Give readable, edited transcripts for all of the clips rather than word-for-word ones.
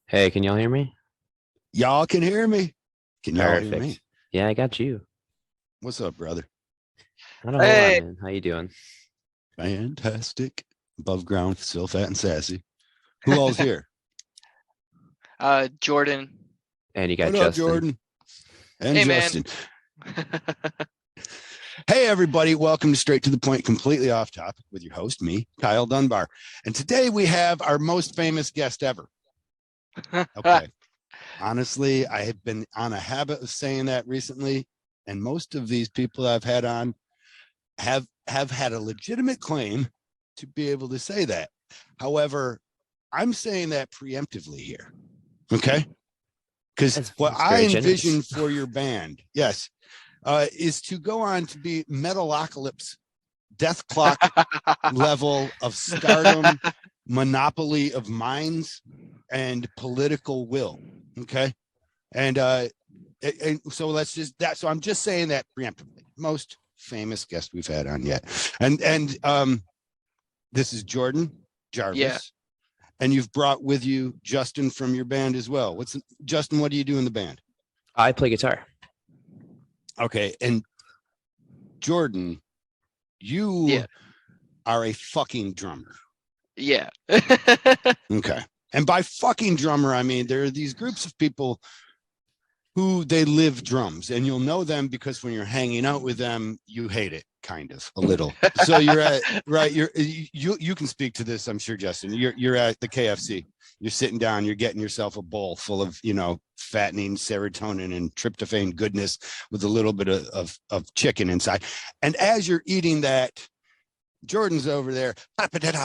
Hey, can y'all hear me? Y'all can hear me. Can y'all hear me? Perfect. Yeah, I got you. What's up, brother? Not a whole lot, Hey, man. How you doing? Fantastic. Above ground, still fat and sassy. Who all's here? Jordan. And you got What up, Justin. Jordan? And Hey, Justin. man. Hey, everybody. Welcome to Straight to the Point, completely off topic with your host, me, Kyle Dunbar. And today we have our most famous guest ever. Okay. Honestly, I have been on a habit of saying that recently. And most of these people I've had on have had a legitimate claim to be able to say that. However, I'm saying that preemptively here. Okay. Because what I envision for your band, yes, is to go on to be Metalocalypse, Death Clock level of stardom, monopoly of minds, and political will. Okay. And so let's just that. So I'm just saying that preemptively. Most famous guest we've had on yet. And this is Jordan Jarvis. Yeah. And you've brought with you Justin from your band as well. Justin, what do you do in the band? I play guitar. Okay. And Jordan, you are a fucking drummer. Yeah. Okay. And by fucking drummer, I mean there are these groups of people who they live drums, and you'll know them because when you're hanging out with them, you hate it kind of a little. So you're at you can speak to this, I'm sure, Justin. You're at the KFC. You're sitting down, you're getting yourself a bowl full of, fattening serotonin and tryptophan goodness with a little bit of chicken inside. And as you're eating that, Jordan's over there.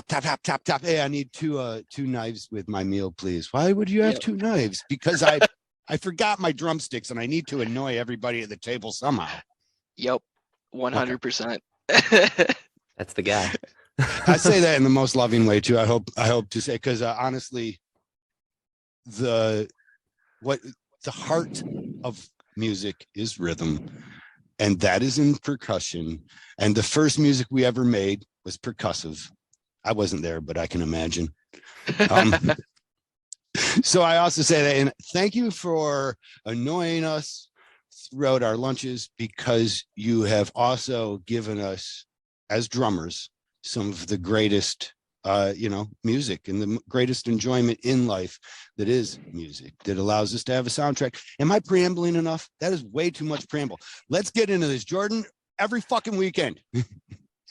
Tap. Hey, I need two knives with my meal, please. Why would you have two knives? Because I forgot my drumsticks and I need to annoy everybody at the table somehow. Yep. 100%. That's the guy. I say that in the most loving way too. I hope to say, because honestly, the heart of music is rhythm, and that is in percussion. And the first music we ever made was percussive. I wasn't there, but I can imagine. So I also say that, and thank you for annoying us throughout our lunches, because you have also given us, as drummers, some of the greatest, music and the greatest enjoyment in life that is music, that allows us to have a soundtrack. Am I preambling enough? That is way too much preamble. Let's get into this, Jordan. Every fucking weekend,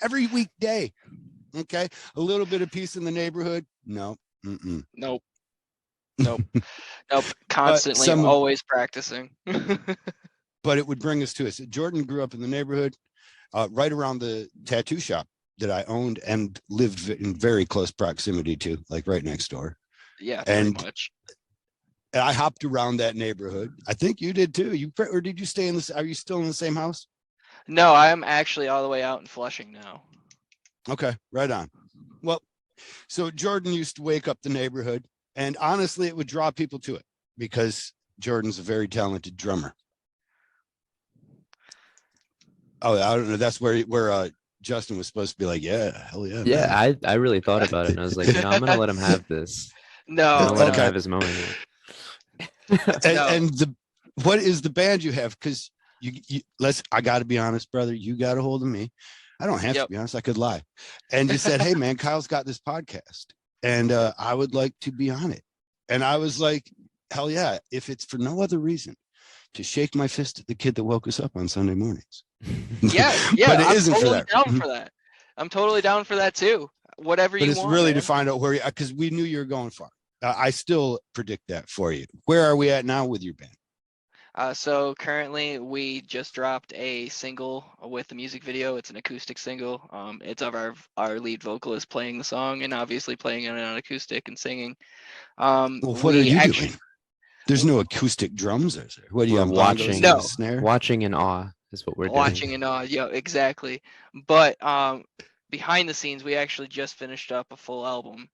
every weekday. Okay. A little bit of peace in the neighborhood. No. Mm-mm. Nope. Constantly, always practicing. But it would bring us to it. So Jordan grew up in the neighborhood, right around the tattoo shop that I owned and lived in very close proximity to, like right next door. Yeah, pretty much. And I hopped around that neighborhood. I think you did too. Or did you stay in this? Are you still in the same house? No, I'm actually all the way out in Flushing now. Okay, right on. Well, so Jordan used to wake up the neighborhood, and honestly, it would draw people to it because Jordan's a very talented drummer. Oh, I don't know. That's where Justin was supposed to be like, yeah, hell yeah. Yeah, man. I really thought about it, and I was like, I'm gonna let him have this. No, I'm gonna let him have his moment. And what is the band you have? Because I got to be honest, brother. You got a hold of me. I don't have to be honest. I could lie. And you said, hey, man, Kyle's got this podcast, and I would like to be on it. And I was like, hell yeah, if it's for no other reason, to shake my fist at the kid that woke us up on Sunday mornings. Yeah. But it I'm isn't totally for that. down for that. I'm totally down for that too. Whatever but you it's want. Really, man. to find out where, because we knew you were going far. I still predict that for you. Where are we at now with your band? So currently we just dropped a single with the music video. It's an acoustic single. It's of our lead vocalist playing the song and obviously playing it on acoustic and singing. What are you doing? There's no acoustic drums, is there? What are you on? Watching? No, snare. Watching in awe is what we're doing. Watching in awe, yeah, exactly. But behind the scenes, we actually just finished up a full album.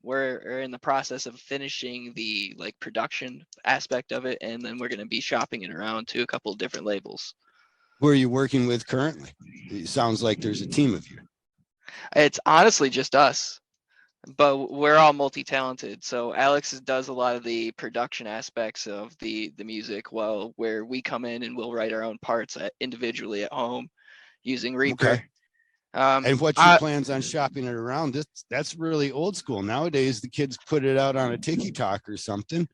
We're in the process of finishing the production aspect of it, and then we're going to be shopping it around to a couple of different labels. Who are you working with currently? It sounds like there's a team of you. It's honestly just us. but we're all multi-talented. So Alex does a lot of the production aspects of the music, while where we come in and we'll write our own parts individually at home using Reaper. Okay. And what's your plans on shopping it around? That's really old school. Nowadays, the kids put it out on a TikTok or something,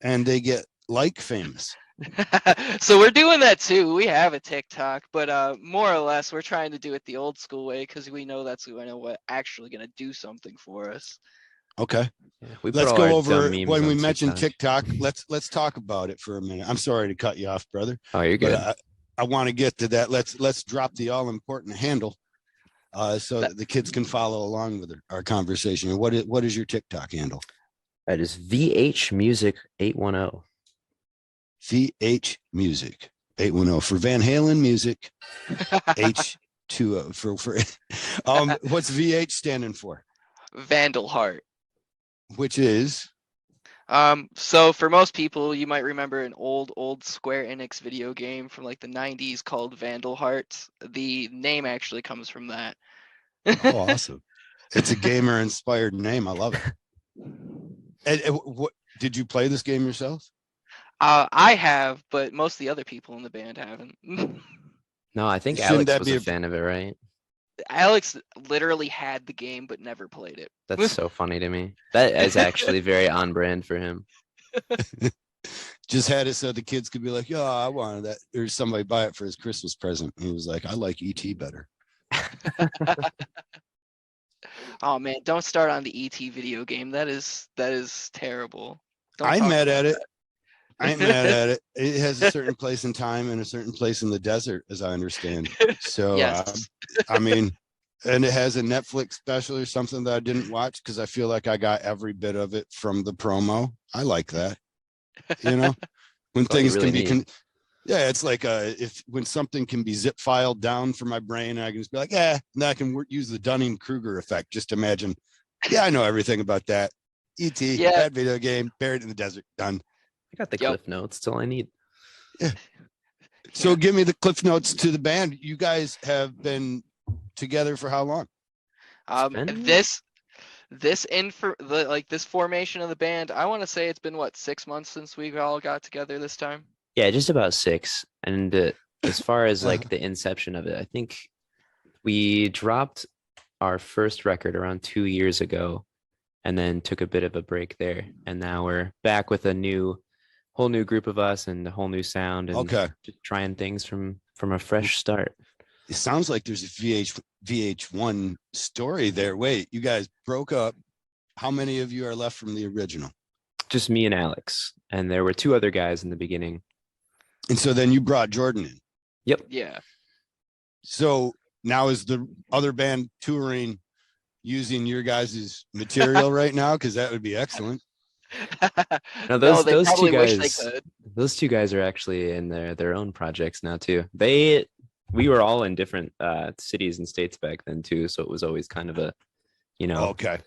and they get like famous. So we're doing that too. We have a TikTok, but more or less we're trying to do it the old school way because we know that's what actually going to do something for us. Okay. Yeah, let's go over when we mentioned TikTok. Let's talk about it for a minute. I'm sorry to cut you off, brother. Oh, you're good. But I want to get to that. Let's drop the all important handle so that the kids can follow along with our conversation. What is your TikTok handle? That is VH Music 810. VH Music 810 for Van Halen music. H2O for what's VH standing for? Vandalheart. Which is so for most people, you might remember an old Square Enix video game from like the 90s called Vandalheart. The name actually comes from that. Oh, awesome. It's a gamer inspired name. I love it. And what did you play this game yourself? I have, but most of the other people in the band haven't. No, I think Alex was a fan of it, right? Alex literally had the game but never played it. That's so funny to me. That is actually very on brand for him. Just had it so the kids could be like, "Yeah, I wanted that," or somebody buy it for his Christmas present. And he was like, "I like ET better." Oh man, don't start on the ET video game. That is terrible. I'm mad at it. I ain't mad at it. It has a certain place in time and a certain place in the desert, as I understand. So, yes. I mean, and it has a Netflix special or something that I didn't watch because I feel like I got every bit of it from the promo. I like that. You know, when things really can be, yeah, it's like when something can be zip filed down for my brain, I can just be like, yeah, and I can use the Dunning-Kruger effect. Just imagine, yeah, I know everything about that. E.T., that video game, buried in the desert, done. I got the Cliff Notes. That's all I need. Yeah. So give me the Cliff Notes to the band. You guys have been together for how long? This formation of the band, I want to say it's been 6 months since we all got together this time. Yeah, just about 6. And as far as like the inception of it, I think we dropped our first record around 2 years ago and then took a bit of a break there. And now we're back with a whole new group of us and a whole new sound and just trying things from a fresh start. It sounds like there's a VH1 story there. Wait, you guys broke up. How many of you are left from the original? Just me and Alex. And there were 2 other guys in the beginning. And so then you brought Jordan in. Yep. Yeah. So now is the other band touring using your guys' material right now? Because that would be excellent. No, those 2 guys. Those 2 guys are actually in their own projects now too. We were all in different cities and states back then too, so it was always kind of a, Okay.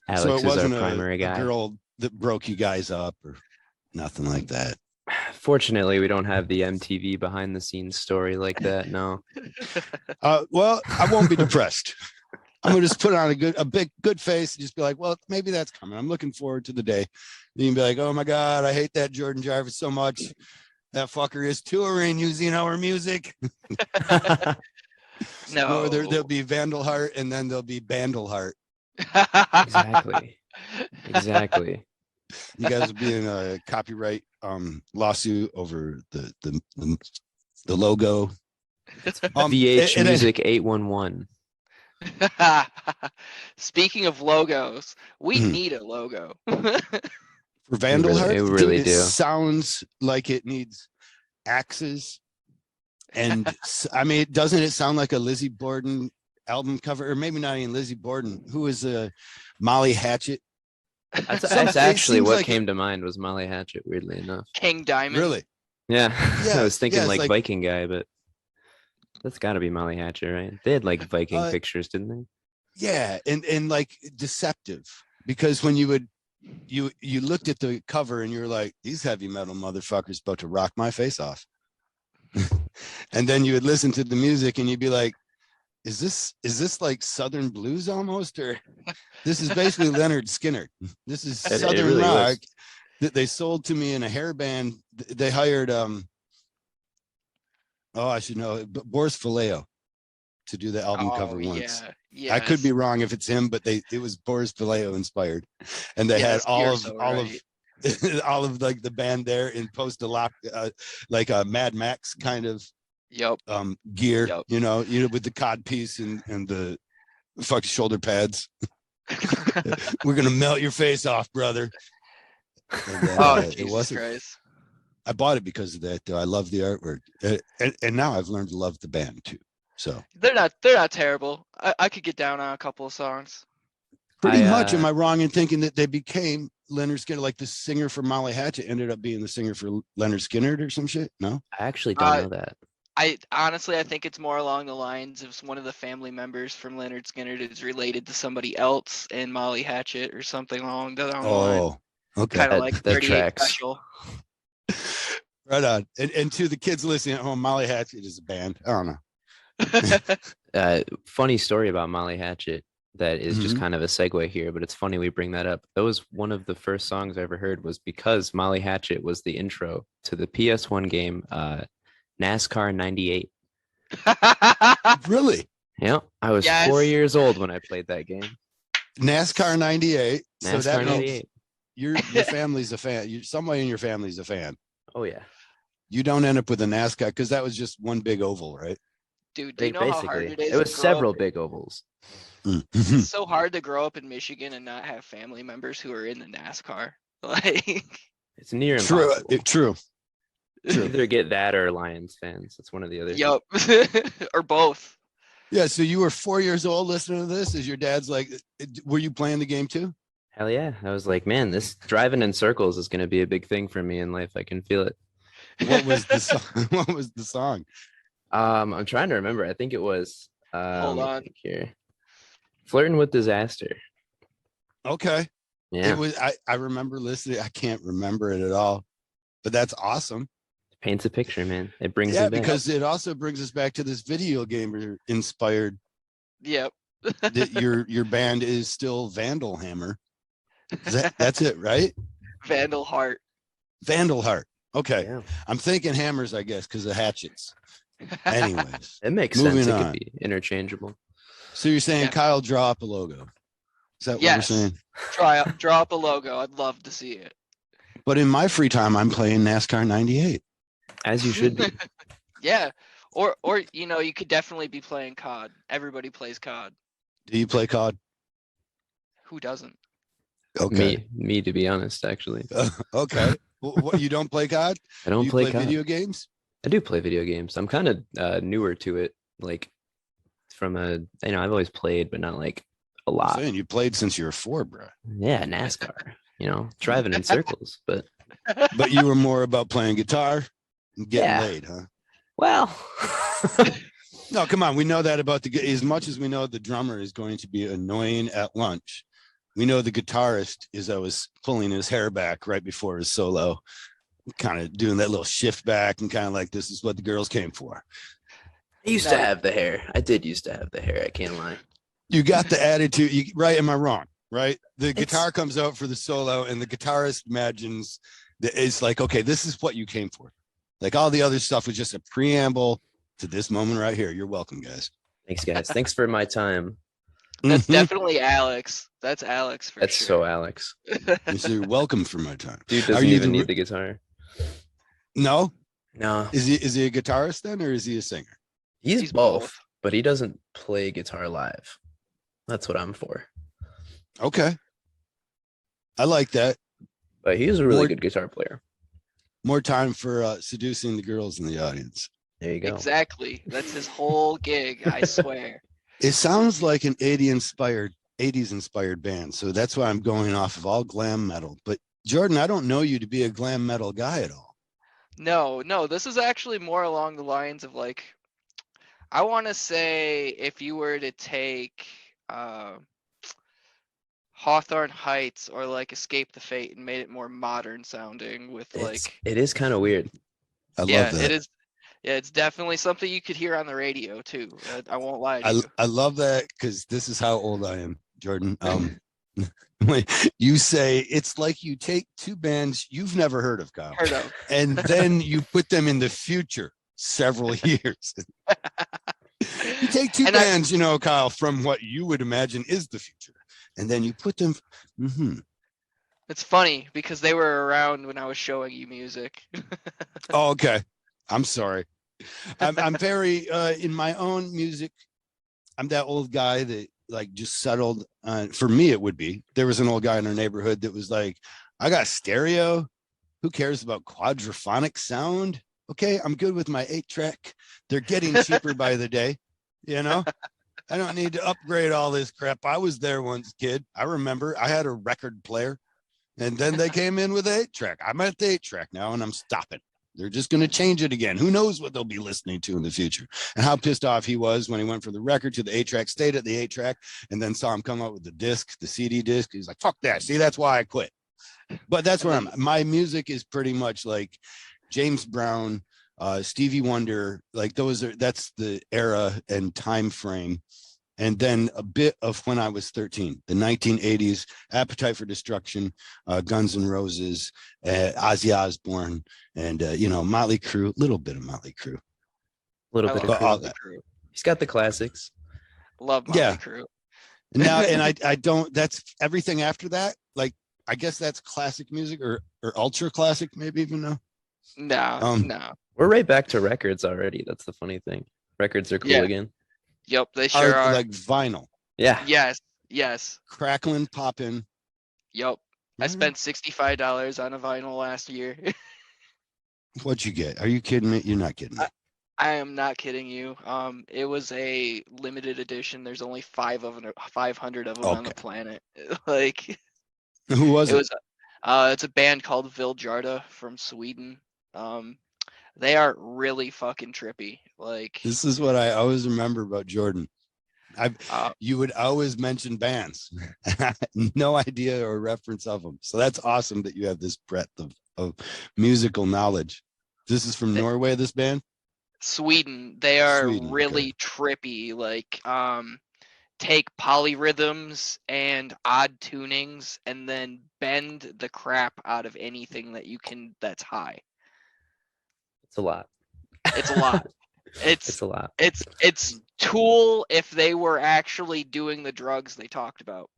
Alex so it wasn't is our primary guy. A girl that broke you guys up or nothing like that. Fortunately, we don't have the MTV behind the scenes story like that. No. Well, I won't be depressed. I'm gonna just put on a big good face and just be like, well, maybe that's coming. I'm looking forward to the day. You can be like, oh my God, I hate that Jordan Jarvis so much. That fucker is touring using our music. No, or there'll be Vandalheart and then there'll be Bandleheart. Exactly. You guys will be in a copyright lawsuit over the logo. VH Music 811. Speaking of logos, we need a logo. For Vandalheart, it really do. Sounds like it needs axes. And I mean, doesn't it sound like a Lizzie Borden album cover? Or maybe not even Lizzie Borden. Who is Molly Hatchet? That's actually what came to mind was Molly Hatchet, weirdly enough. King Diamond. Really? Yeah. I was thinking like Viking guy, but that's got to be Molly Hatchet, right? They had like Viking pictures, didn't they? Yeah, and like deceptive, because when you looked at the cover and you're like, these heavy metal motherfuckers about to rock my face off. And then you would listen to the music and you'd be like, is this like Southern blues almost, or this is basically Leonard Skinner? This is It Southern really rock was. that they sold to me in a hair band. They hired oh, I should know, but Boris Vallejo to do the album cover Oh once. yeah, I could be yes, wrong if it's him, but it was Boris Vallejo inspired, and they had yes. You're so right. all of like the band there in like a Mad Max kind of Yep, gear, yep. with the cod piece and the fucking shoulder pads. We're gonna melt your face off, brother. And then Oh it Jesus wasn't. Christ. I bought it because of that, though. I love the artwork, and now I've learned to love the band too. So They're not terrible. I could get down on a couple of songs. pretty much, am I wrong in thinking that they became Leonard Skinner, like the singer for Molly Hatchet ended up being the singer for Leonard Skinner or some shit? No. I actually don't Uh, know that. I honestly, I think it's more along the lines of one of the family members from Leonard Skinner is related to somebody else in Molly Hatchet or something along down the line. Oh, okay. Kind of like That 38 tracks. Special. Right on. And to the kids listening at home, Molly Hatchet is a band. I don't know. Funny story about Molly Hatchet that is just Mhm. kind of a segue here, but it's funny we bring that up. That was one of the first songs I ever heard was because Molly Hatchet was the intro to the PS1 game NASCAR 98. Really? Yeah, I was Yes. 4 years old when I played that game. NASCAR 98. So that NASCAR means 98. your family's a fan. Somebody in your family's a fan. Oh yeah. You don't end up with a NASCAR because that was just one big oval, right? Dude, do you know how hard Basically, it is? it was to grow several up? big ovals. It's so hard to grow up in Michigan and not have family members who are in the NASCAR. Like, It's near True. impossible. True. True. Either get that or Lions fans. That's one or the other. yup, or both. Yeah. So you were 4 years old listening to this. Is your dad's like, were you playing the game too? Hell yeah. I was like, man, this driving in circles is going to be a big thing for me in life. I can feel it. What was the song? What was the song? I'm trying to remember. I think it was Hold let me on. think here. Flirting with Disaster. Okay. Yeah. It was. I remember listening. I can't remember it at all, but that's awesome. Paints a picture, man. It brings Yeah, me back. because it also brings us back to this video game inspired. Yep. That your band is still Vandalhammer. That's it, right? Vandalheart. Vandalheart. Okay. Yeah. I'm thinking hammers, I guess, because of hatchets. Anyways, It makes Moving sense. It on. could be interchangeable. so you're saying Yeah. Kyle draw up a logo? Is that Yes. what we're saying? Draw up a logo. I'd love to see it. But in my free time, I'm playing NASCAR 98. As you should be. Yeah. Or you could definitely be playing COD. Everybody plays COD. Do you play COD? Who doesn't? Okay. Me, to be honest, actually. Okay. What, you don't play COD? I don't you play play COD. video games? I do play video games. I'm kind of newer to it. Like from I've always played, but not like a I'm lot. saying you played since you were 4, bro. Yeah, NASCAR. Driving in circles. But But you were more about playing guitar and getting Yeah. laid, huh? well, No, come on. We know that about as much as we know the drummer is going to be annoying at lunch. We know the guitarist is always pulling his hair back right before his solo, kind of doing that little shift back and kind of like, this is what the girls came for. I used to have the hair. I did used to have the hair. I can't lie. You got the attitude, right? Am I wrong? Right? The It's- guitar comes out for the solo and the guitarist imagines that it's like, okay, this is what you came for. Like all the other stuff was just a preamble to this moment right here. You're welcome, guys. Thanks, guys. Thanks for my time. That's Mhm. definitely Alex. That's Alex for That's sure. so Alex. You say, you're welcome for my time. Dude Are doesn't you even the- need the guitar. No? No, Is he a guitarist then, or is he a singer? he's He's both, both. but he doesn't play guitar live. That's what I'm for. Okay. I like that. But he's a really More- good guitar player. More time for seducing the girls in the audience. There you go. Exactly. That's his whole gig, I swear. It sounds like an 80s inspired band. So that's why I'm going off of all glam metal. But Jordan, I don't know you to be a glam metal guy at all. No, this is actually more along the lines of like, I want to say if you were to take Hawthorne Heights or like Escape the Fate and made it more modern sounding with like, It is kind of weird. I yeah, love that. it is. Yeah, it's definitely something you could hear on the radio too. I won't lie to you. I love that because this is how old I am, Jordan. When you say it's like you take two bands you've never heard of, Kyle, Heard of. and then you put them in the future several years. You take two And bands, you know, Kyle, from what you would imagine is the future, and then you put them. It's funny because they were around when I was showing you music. Oh, okay. I'm sorry. I'm very in my own music. I'm that old guy that like just settled on. For me, it would be there was an old guy in our neighborhood that was like, I got stereo. Who cares about quadraphonic sound? Okay, I'm good with my 8-track. They're getting cheaper by the day. You know, I don't need to upgrade all this crap. I was there once, kid. I remember I had a record player, and then they came in with 8-track. I'm at the 8-track now, and I'm stopping. They're just going to change it again. Who knows what they'll be listening to in the future? And how pissed off he was when he went from the record to the 8-track, stayed at the 8-track, and then saw him come out with the disc, the CD disc. He's like, fuck that. See, that's why I quit. But that's where my music is pretty much like James Brown, Stevie Wonder, like that's the era and time frame. And then a bit of when I was 13, the 1980s, Appetite for Destruction, Guns N' Roses, Ozzy Osbourne, and, Motley Crue, a little bit of Motley Crue. A little bit of Motley Crue. He's got the classics. Love Motley Crue. Now, and I don't, that's everything after that. Like, I guess that's classic music or ultra classic, maybe even now. No. We're right back to records already. That's the funny thing. Records are cool again. Yep, they sure are. Like vinyl. Yeah. Yes. Crackling, popping. Yep. I spent $65 on a vinyl last year. What'd you get? Are you kidding me? You're not kidding me. I am not kidding you. It was a limited edition. There's only 500 of them on the planet. Like, who was it? It's a band called Viljarda from Sweden. They are really fucking trippy. Like, this is what I always remember about Jordan. You would always mention bands. No idea or reference of them. So that's awesome that you have this breadth of musical knowledge. This is from Norway, this band? Sweden. They are really trippy. Like, take polyrhythms and odd tunings and then bend the crap out of anything that's high. It's a lot. It's a lot. It's a lot. It's Tool if they were actually doing the drugs they talked about.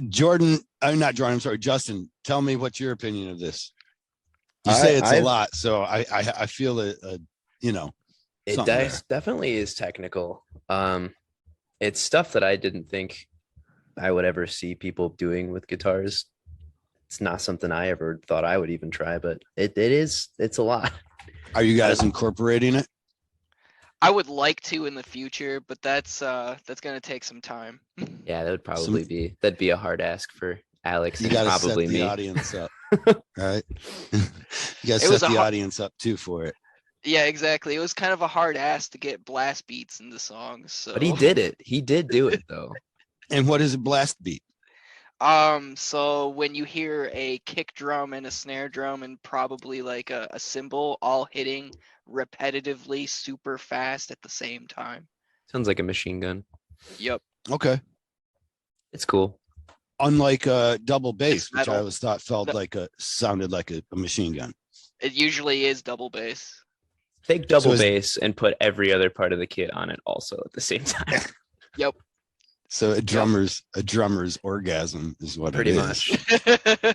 Jordan, not Jordan, I'm sorry, Justin, tell me what's your opinion of this. You say it's a lot, so I feel it, it definitely is technical. It's stuff that I didn't think I would ever see people doing with guitars. It's not something I ever thought I would even try, but it's a lot. Are you guys incorporating it? I would like to in the future, but that's gonna take some time. Yeah, that would probably that'd be a hard ask for Alex. You gotta probably set the me. audience up. Right? You gotta set the audience up too for it. Yeah, exactly. It was kind of a hard ask to get blast beats into songs. So. But he did it. He did do it though. And what is a blast beat? So when you hear a kick drum and a snare drum and probably like a cymbal all hitting repetitively super fast at the same time. Sounds like a machine gun. Yep. Okay. It's cool. Unlike double bass, which I always thought sounded like a machine gun. It usually is double bass. Take double bass and put every other part of the kit on it also at the same time. Yep. So a drummer's orgasm is what pretty it much. is.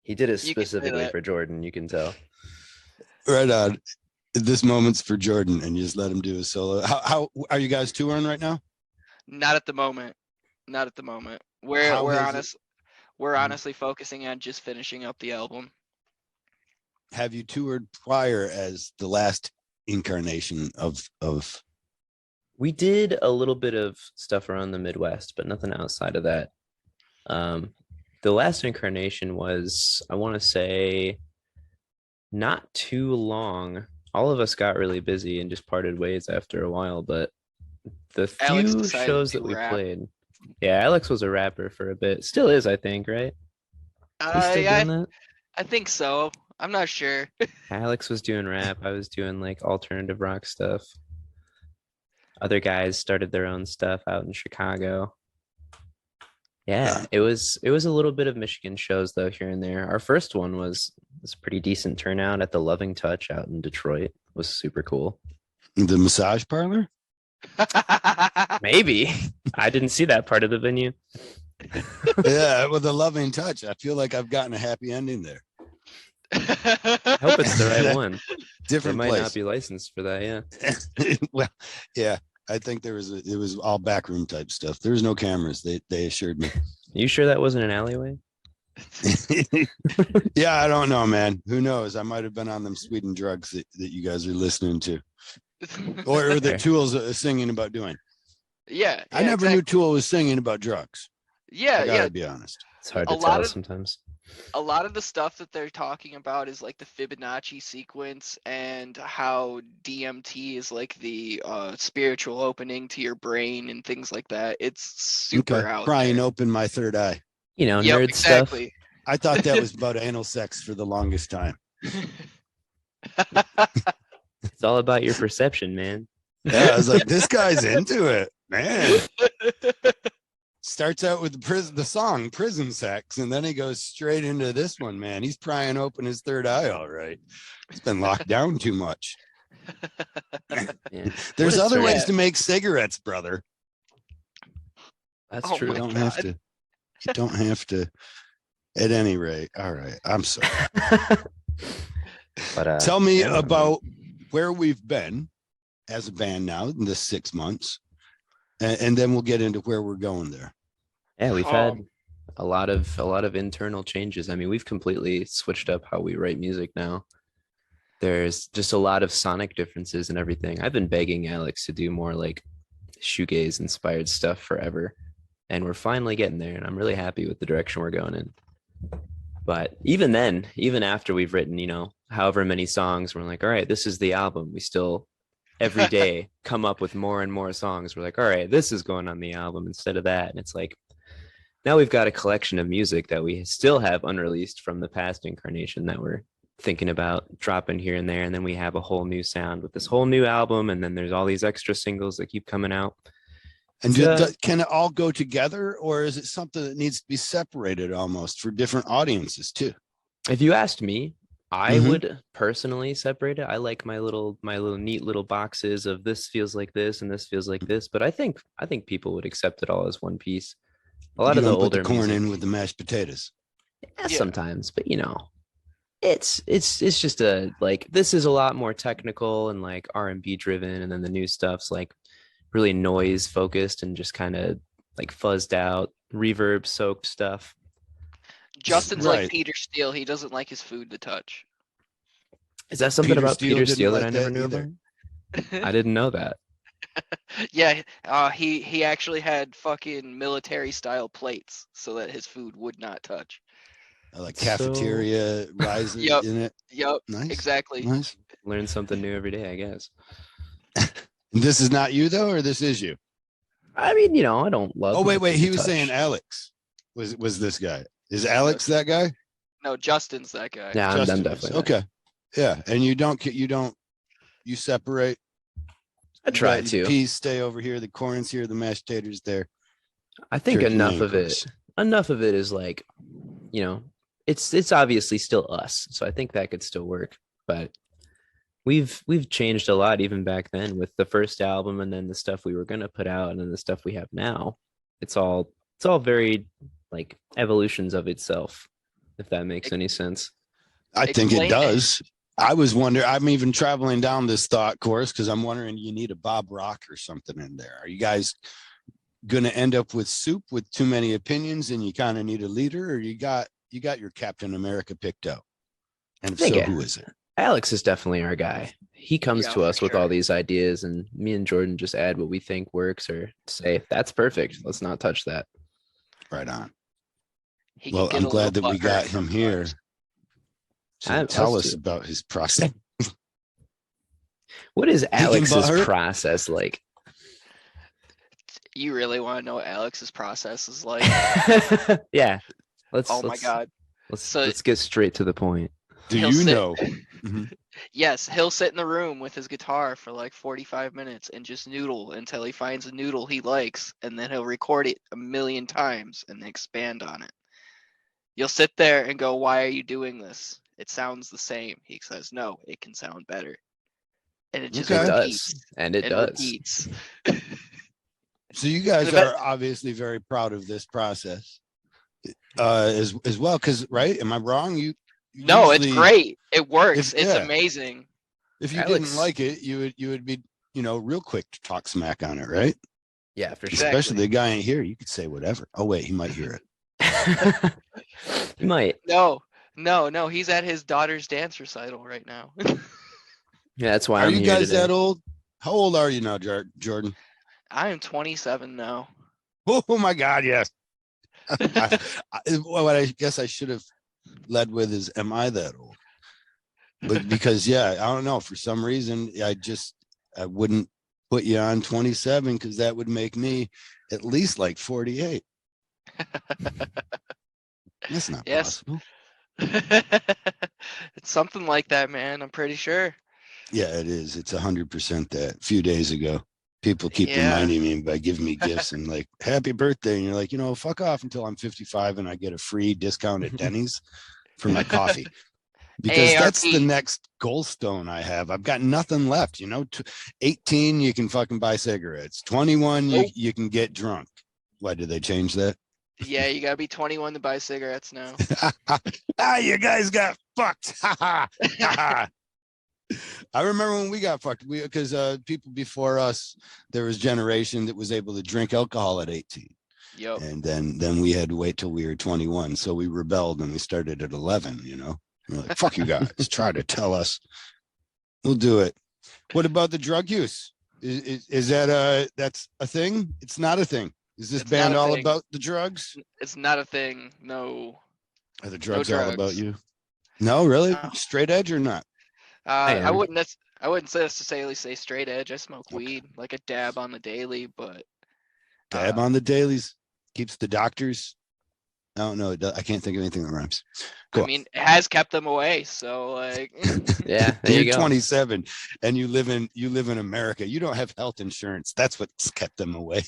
He did it specifically for Jordan, you can tell. Right on. This moment's for Jordan, and you just let him do his solo. How are you guys touring right now? Not at the moment. We're honestly focusing on just finishing up the album. Have you toured prior as the last incarnation of? We did a little bit of stuff around the Midwest, but nothing outside of that. The last incarnation was, I want to say, not too long. All of us got really busy and just parted ways after a while, but the few shows that we played. Yeah, Alex was a rapper for a bit. Still is, I think, right? I think so. I'm not sure. Alex was doing rap. I was doing like alternative rock stuff. Other guys started their own stuff out in Chicago. Yeah, it was a little bit of Michigan shows though here and there. Our first one was a pretty decent turnout at the Loving Touch out in Detroit. It was super cool. The massage parlor? Maybe. I didn't see that part of the venue. Yeah, with a loving touch. I feel like I've gotten a happy ending there. I hope it's the right one. Different They might place. not be licensed for that, yeah. Well, yeah. I think it was all backroom type stuff. There was no cameras. They assured me. You sure that wasn't an alleyway? Yeah, I don't know, man. Who knows? I might have been on them Sweden drugs that you guys are listening to, or that Tool's singing about doing. Yeah, I never knew Tool was singing about drugs. Yeah, I gotta yeah. be honest. It's hard A to lot tell of- sometimes. A lot of the stuff that they're talking about is like the Fibonacci sequence and how DMT is like the spiritual opening to your brain and things like that. It's super out Prying there. open my third eye. You know, Yep, nerd exactly. I thought that was about anal sex for the longest time. stuff. It's all about your perception, man. Yeah, I was like, this guy's into it, man. Starts out with the song Prison Sex, and then he goes straight into this one, man. He's prying open his third eye, all right. It's been locked down too much. Yeah. There's What a other turn. ways to make cigarettes, brother. That's Oh true. You my don't have God. to. You don't have to. At any rate, all right. I'm sorry. But Tell me yeah. about where we've been as a band now in this 6 months, and then we'll get into where we're going there. Yeah, we've Oh. had a lot of internal changes. I mean, we've completely switched up how we write music now. There's just a lot of sonic differences and everything. I've been begging Alex to do more like shoegaze inspired stuff forever, and we're finally getting there, and I'm really happy with the direction we're going in. But even then, even after we've written, you know, however many songs, we're like, all right, this is the album. We still every day come up with more and more songs. We're like, all right, this is going on the album instead of that. And it's like, now we've got a collection of music that we still have unreleased from the past incarnation that we're thinking about dropping here and there. And then we have a whole new sound with this whole new album. And then there's all these extra singles that keep coming out. And It's, can it all go together, or is it something that needs to be separated almost for different audiences too? If you asked me, I Mhm. would personally separate it. I like my little neat little boxes of this feels like this and this feels like this. But I think people would accept it all as one piece. A lot You of the don't put older the corn music, in with the mashed potatoes. yeah, Yeah. sometimes, but you know, it's just a like this is a lot more technical and like R&B driven, and then the new stuff's like really noise focused and just kind of like fuzzed out, reverb soaked stuff. Justin's Right. like Peter Steele. He doesn't like his food to touch. Is that something Peter about Steele Peter didn't Steele that like I never that knew either. about? I didn't know that. Yeah, he actually had fucking military style plates so that his food would not touch. Like So- cafeteria rises Yep. in it. Yep, Nice. exactly. Nice. Learn something new every day, I guess. This is not you though, or this is you? I mean, you know, I don't love. Oh my wait. food He to was touch. saying Alex was this guy. Is Alex that guy? No, Justin's that guy. Yeah, I'm Justin is. definitely that. Okay. Yeah, and you separate. I try The to. peas stay over here, the corn's here, the mashed taters there. I think Turkey enough main of it. course. Enough of it is like, you know, it's obviously still us, so I think that could still work. But we've changed a lot even back then with the first album, and then the stuff we were gonna put out, and then the stuff we have now. It's all very like evolutions of itself, if that makes any sense. I think it Explain it. does. I was wondering, I'm even traveling down this thought course because I'm wondering you need a Bob Rock or something in there. Are you guys going to end up with soup with too many opinions and you kind of need a leader, or you got your Captain America picked out? And if Think so, it- who is it? Alex is definitely our guy. He comes Yeah, to for us with all sure. these ideas, and me and Jordan just add what we think works or say, that's perfect. Let's not touch that. Right on. He can Well, get I'm a glad that little we got butthurt him here sometimes. to tell us us too. about his process. What is Alex's butthurt? process like? You really want to know what Alex's process is like? Yeah. Let's Oh my god. Let's So- get straight to the point. Do He'll you sit- know? Mhm. Yes, he'll sit in the room with his guitar for like 45 minutes and just noodle until he finds a noodle he likes, and then he'll record it a million times and expand on it. You'll sit there and go, "Why are you doing this? It sounds the same." He says, "No, it can sound better." And it just It Okay. repeats does, and it and does. repeats. So you And guys the are obviously very proud of this process, as well. Because right? Am I wrong? You No, it's usually, great. It works. if It's yeah, amazing. if you Alex, didn't like it, you would be real quick to talk smack on it, right? yeah, for sure. Exactly. Especially the guy ain't here. You could say whatever. Oh wait, he might hear it. You might. No. He's at his daughter's dance recital right now. Yeah, that's why Are I'm you here guys today. that old? How old are you now, Jordan? I am 27 now. Oh my God, yes. What I guess I should have led with is, am I that old? But because I don't know, for some reason I wouldn't put you on 27 because that would make me at least like 48. That's not Yes. possible. It's something like that, man. I'm pretty sure. Yeah, it is. It's 100% that. A few days ago, people keep Yeah. reminding me by giving me gifts and like, happy birthday. And you're like, fuck off until I'm 55 and I get a free discount at Denny's for my coffee. Because that's the AARP. next goalstone I have. I've got nothing left. 18, you can fucking buy cigarettes. 21, Nope. you can get drunk. Why did they change that? Yeah, you gotta be 21 to buy cigarettes now. You guys got fucked. I remember when we got fucked. Because people before us, there was generation that was able to drink alcohol at 18. Yep. And then we had to wait till we were 21. So we rebelled and we started at 11, We're like, fuck you guys. Try to tell us. We'll do it. What about the drug use? Is that that's a thing? It's not a thing. Is this It's not band a all thing. about the drugs? It's not a thing. No. Are the drugs all about drugs. you? No, really? No. Straight edge or not? I wouldn't necessarily say straight edge. I smoke weed, like a dab on the daily, but Dab on the dailies keeps the doctors. I don't know. I can't think of anything that rhymes. I mean, it has kept them away. So like, Yeah, there you You're go. 27 and you live in America. You don't have health insurance. That's what's kept them away.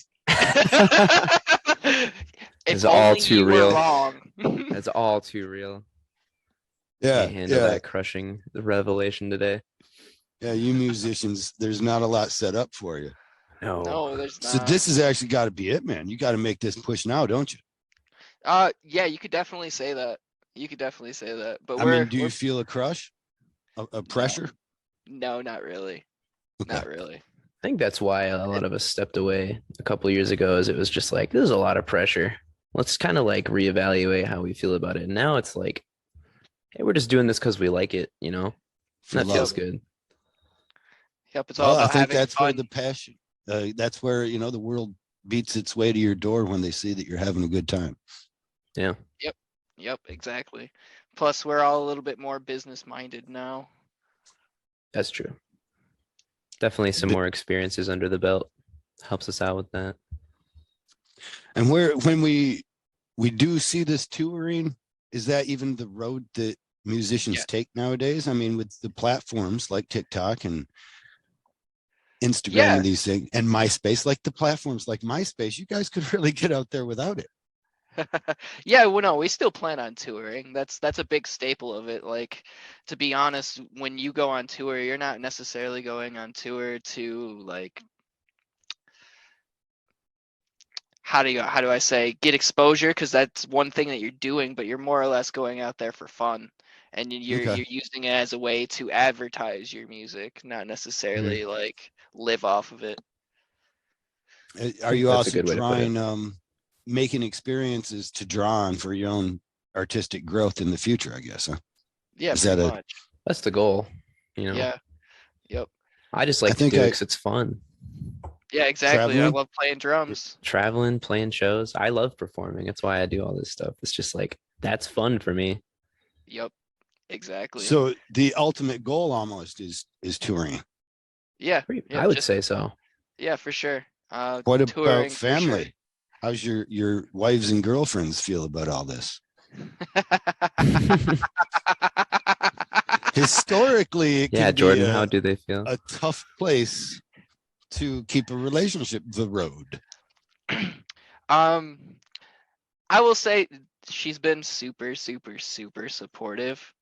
it's all only too you were real. wrong. That's all too real. Yeah, Can't handle that crushing revelation today. Yeah, you musicians, there's not a lot set up for you. No, there's not. So this has actually got to be it, man. You got to make this push now, don't you? Yeah, you could definitely say that. But do you feel a crush, a pressure? No, not really. Okay. Not really. I think that's why a lot of us stepped away a couple of years ago. Is it was just like there's a lot of pressure. Let's kind of like reevaluate how we feel about it. And now it's like, hey, we're just doing this because we like it. For That love. feels good. Yep, it's all about I think having that's fun. where the passion. That's where the world beats its way to your door when they see that you're having a good time. Yeah. Yep, exactly. Plus, we're all a little bit more business minded now. That's true. Definitely some more experiences under the belt helps us out with that. And when we do see this touring, is that even the road that musicians take nowadays? I mean, with the platforms like TikTok and Instagram and these things and MySpace, like the platforms like MySpace, you guys could really get out there without it. Yeah, well, no, we still plan on touring. That's a big staple of it. Like, to be honest, when you go on tour, you're not necessarily going on tour to like, how do I say, get exposure, because that's one thing that you're doing, but you're more or less going out there for fun, and you're using it as a way to advertise your music, not necessarily like live off of it. Are you also drawing making experiences to draw on for your own artistic growth in the future, I guess, huh? Yeah, pretty much. That's the goal, Yeah. Yep. I just like to do it because it's fun. Yeah, exactly. I love playing drums. Traveling, playing shows. I love performing. That's why I do all this stuff. It's just like, that's fun for me. Yep, exactly. So the ultimate goal almost is touring. Yeah, I would say so. Yeah, for sure. What about family? Sure. How's your wives and girlfriends feel about all this? Historically, it Yeah, can be Jordan, how do they feel? a tough place to keep a relationship the road. Um, I will say she's been super, super, super supportive,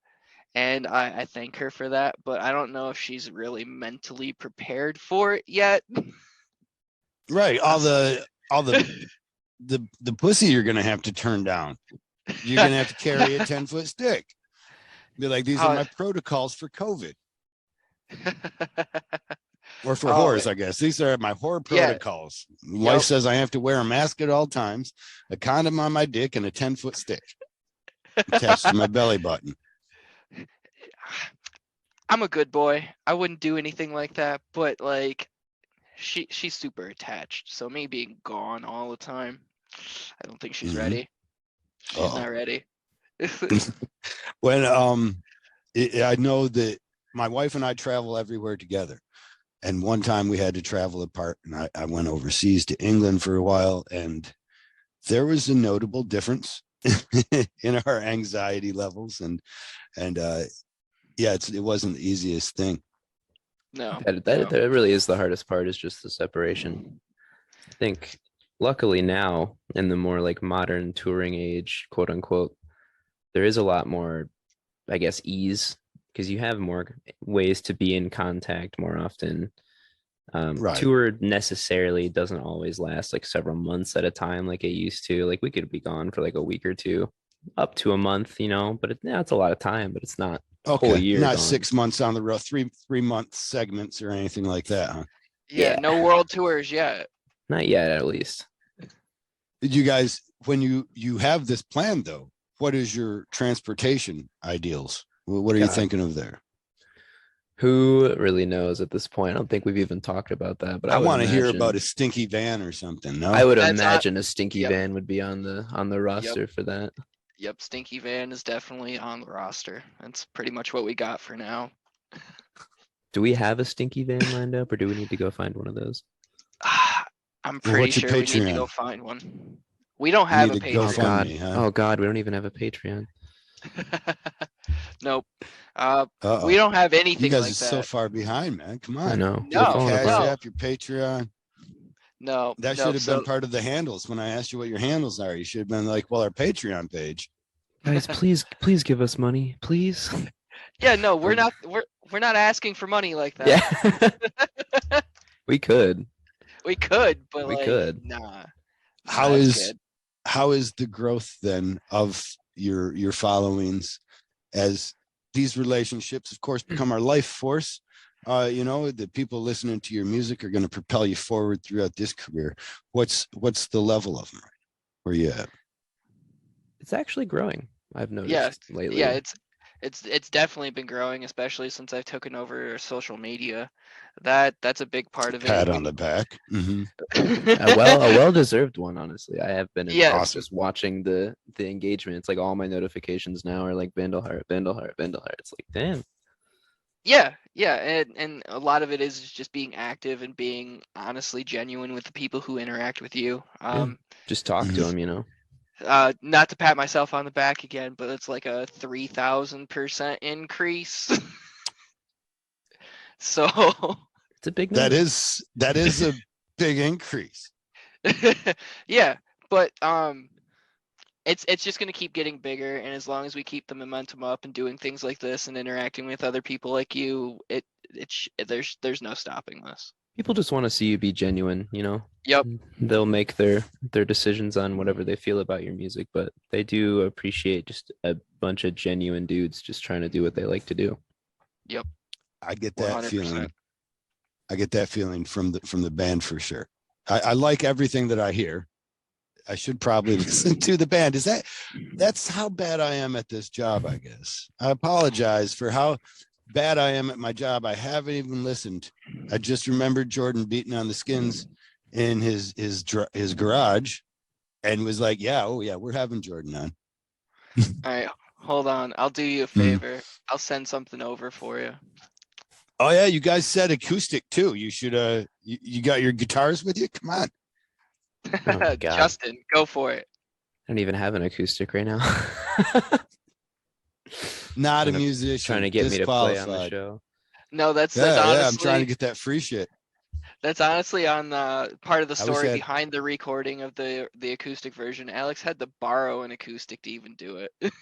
and I thank her for that. But I don't know if she's really mentally prepared for it yet. Right. All the pussy you're gonna have to turn down. You're gonna have to carry a 10-foot stick. Be like, these are Oh. my protocols for COVID. Or for Oh, whores, I guess. These are my whore yeah. protocols. Wife says I have to wear a mask at all times, a condom on my dick, and a 10-foot stick attached to my belly button. I'm a good boy. I wouldn't do anything like that, but like she's super attached. So me being gone all the time, I don't think she's ready. She's not ready. When I know that my wife and I travel everywhere together. And one time we had to travel apart, and I went overseas to England for a while, and there was a notable difference in our anxiety levels, and yeah, it wasn't the easiest thing. No, That really is the hardest part, is just the separation. I think luckily now, in the more like modern touring age, quote unquote, there is a lot more, I guess, ease, because you have more ways to be in contact more often. Right. Tour necessarily doesn't always last like several months at a time like it used to. Like we could be gone for like a week or two, up to a month, but it's a lot of time, but it's not a whole year Not gone. 6 months on the road, 3-month segments or anything like that, huh? Yeah, no world tours yet. Not yet, at least. Did you guys, when you have this plan though, what is your transportation ideals? What are you thinking of there? Who really knows at this point? I don't think we've even talked about that, but I want to hear about a stinky van or something. No, I would imagine a stinky van would be on the roster Yep. for that. Yep, stinky van is definitely on the roster. That's pretty much what we got for now. Do we have a stinky van lined up, or do we need to go find one of those? I'm pretty sure we need to go find one. We don't have a Patreon. Oh God, we don't even have a Patreon. Nope. We don't have anything. You guys like are so far behind, man. Come on. I know. Your Cash App, your Patreon. No, that should have been part of the handles. When I asked you what your handles are, you should have been like, well, our Patreon page. Guys, please give us money, please. Yeah, no, we're not asking for money like that. Yeah. We could, but we like, could. Nah. How is the growth then of your followings as these relationships, of course, become our life force? The people listening to your music are going to propel you forward throughout this career. What's the level of them? Where you at? It's actually growing. I've noticed lately. Yeah, it's definitely been growing, especially since I've taken over social media. That's a big part of it. Pat on the back. Mm-hmm. a well-deserved one, honestly. I have been awesome. Just watching the engagement. It's like all my notifications now are like Vandalheart. It's like, damn. Yeah, and a lot of it is just being active and being honestly genuine with the people who interact with you. Just talk to them, Not to pat myself on the back again, but it's like a 3,000% increase. So it's a big number. That is a big increase. Yeah, but it's just going to keep getting bigger, and as long as we keep the momentum up and doing things like this and interacting with other people like you, there's no stopping this. People just want to see you be genuine, Yep. They'll make their decisions on whatever they feel about your music, but they do appreciate just a bunch of genuine dudes just trying to do what they like to do. Yep. I get that 100%. Feeling. I get that feeling from the band for sure. I like everything that I hear. I should probably listen to the band. That's how bad I am at this job, I guess. I apologize for how bad I am at my job. I haven't even listened. I just remembered Jordan beating on the Skins in his garage and was like, we're having Jordan on. All right, hold on. I'll do you a favor. I'll send something over for you. Oh yeah, you guys said acoustic too. You should you got your guitars with you? Come on. Oh my God. Justin, go for it. I don't even have an acoustic right now. Not a Trying to musician. get me to play on the Disqualified. show. No, that's Yeah, I'm trying to honestly get that free shit. that's honestly on part of the I wish story I had- behind the recording of the acoustic version. Alex had to borrow an acoustic to even do it.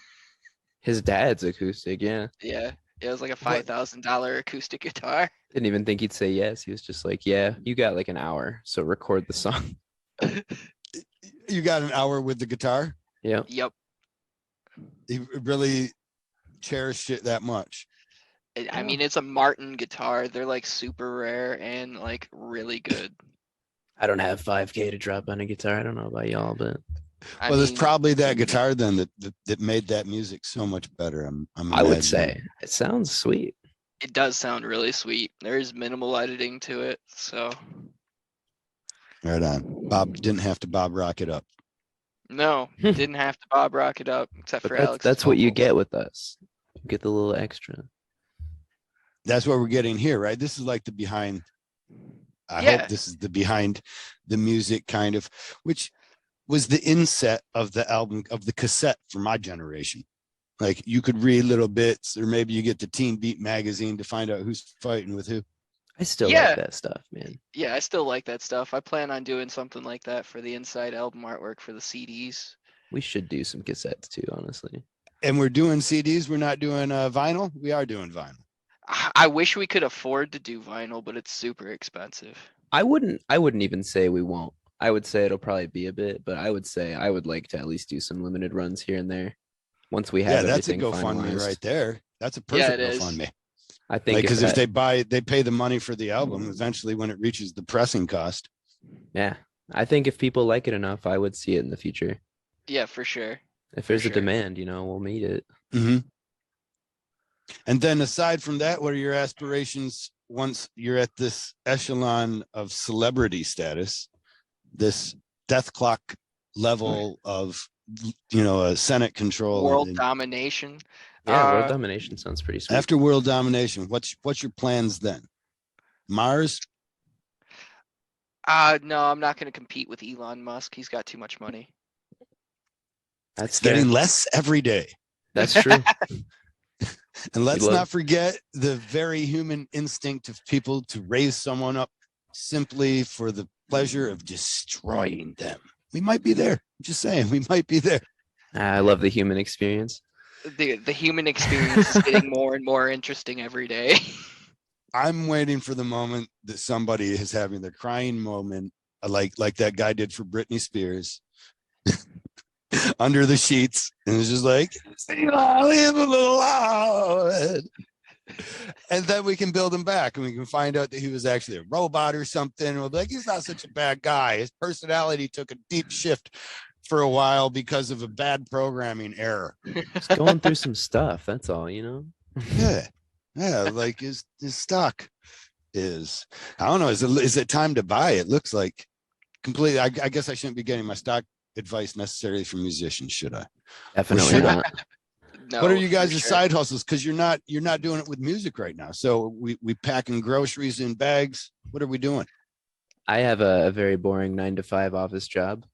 His dad's acoustic, yeah. Yeah, it was like a What- $5,000 acoustic guitar. Didn't even think he'd say yes. He was just like, yeah, you got like an hour, so record the song. You got an hour with the guitar? Yeah. Yep. You really cherished it that much. I mean, it's a Martin guitar. They're like super rare and like really good. I don't have 5K to drop on a guitar. I don't know about y'all, but I Well, there's mean, probably that guitar then that made that music so much better. I'm I would imagining. say it sounds sweet. it does sound really sweet. There's minimal editing to it, so Right on. Bob didn't have to Bob rock it up. no, didn't have to Bob rock it up except But for that's Alex. that's what you get with us. You get the little extra. That's what we're getting here, right? This is like the behind. I Yeah. hope this is the behind the music kind of, which was the inset of the album, of the cassette for my generation. Like you could read little bits, or maybe you get the Teen Beat magazine to find out who's fighting with who. I still Yeah. like that stuff, man. Yeah, I still like that stuff. I plan on doing something like that for the inside album artwork for the CDs. We should do some cassettes too, honestly. And we're doing CDs. We're not doing vinyl. We are doing vinyl. I wish we could afford to do vinyl, but it's super expensive. I wouldn't even say we won't. I would say it'll probably be a bit, but I would say I would like to at least do some limited runs here and there once we have Yeah, that's a everything GoFundMe finalized. right there. That's a Yeah, perfect it is. GoFundMe. I think Because if that- they pay the money for the album, eventually when it reaches the pressing cost. yeah, I think if people like it enough, I would see it in the future. Yeah, for sure. If there's sure. a demand, we'll meet it. Mm-hmm. And then aside from that, what are your aspirations once you're at this echelon of celebrity status, this death clock level of, a Senate control? World and domination. Yeah, world domination sounds pretty sweet. after world domination, what's your plans then? Mars? No, I'm not going to compete with Elon Musk. He's got too much money. That's It's getting yeah, less every day. that's true. And let's love- not forget the very human instinct of people to raise someone up simply for the pleasure of destroying them. We might be there. I'm just saying, we might be there. I love the human experience. The human experience is getting more and more interesting every day. I'm waiting for the moment that somebody is having their crying moment, like that guy did for Britney Spears, under the sheets, and it's just like, leave him alone. And then we can build him back, and we can find out that he was actually a robot or something. And we'll be like, he's not such a bad guy. His personality took a deep shift for a while because of a bad programming error. Just going through some stuff. That's all, Yeah, like his stock is, I don't know, is it time to buy? It looks like completely. I guess I shouldn't be getting my stock advice necessarily from musicians, should I? Definitely should not. No, What are you for guys' sure. side hustles? Because you're not doing it with music right now. So we packing groceries in bags. What are we doing? I have a very boring 9 to 5 office job.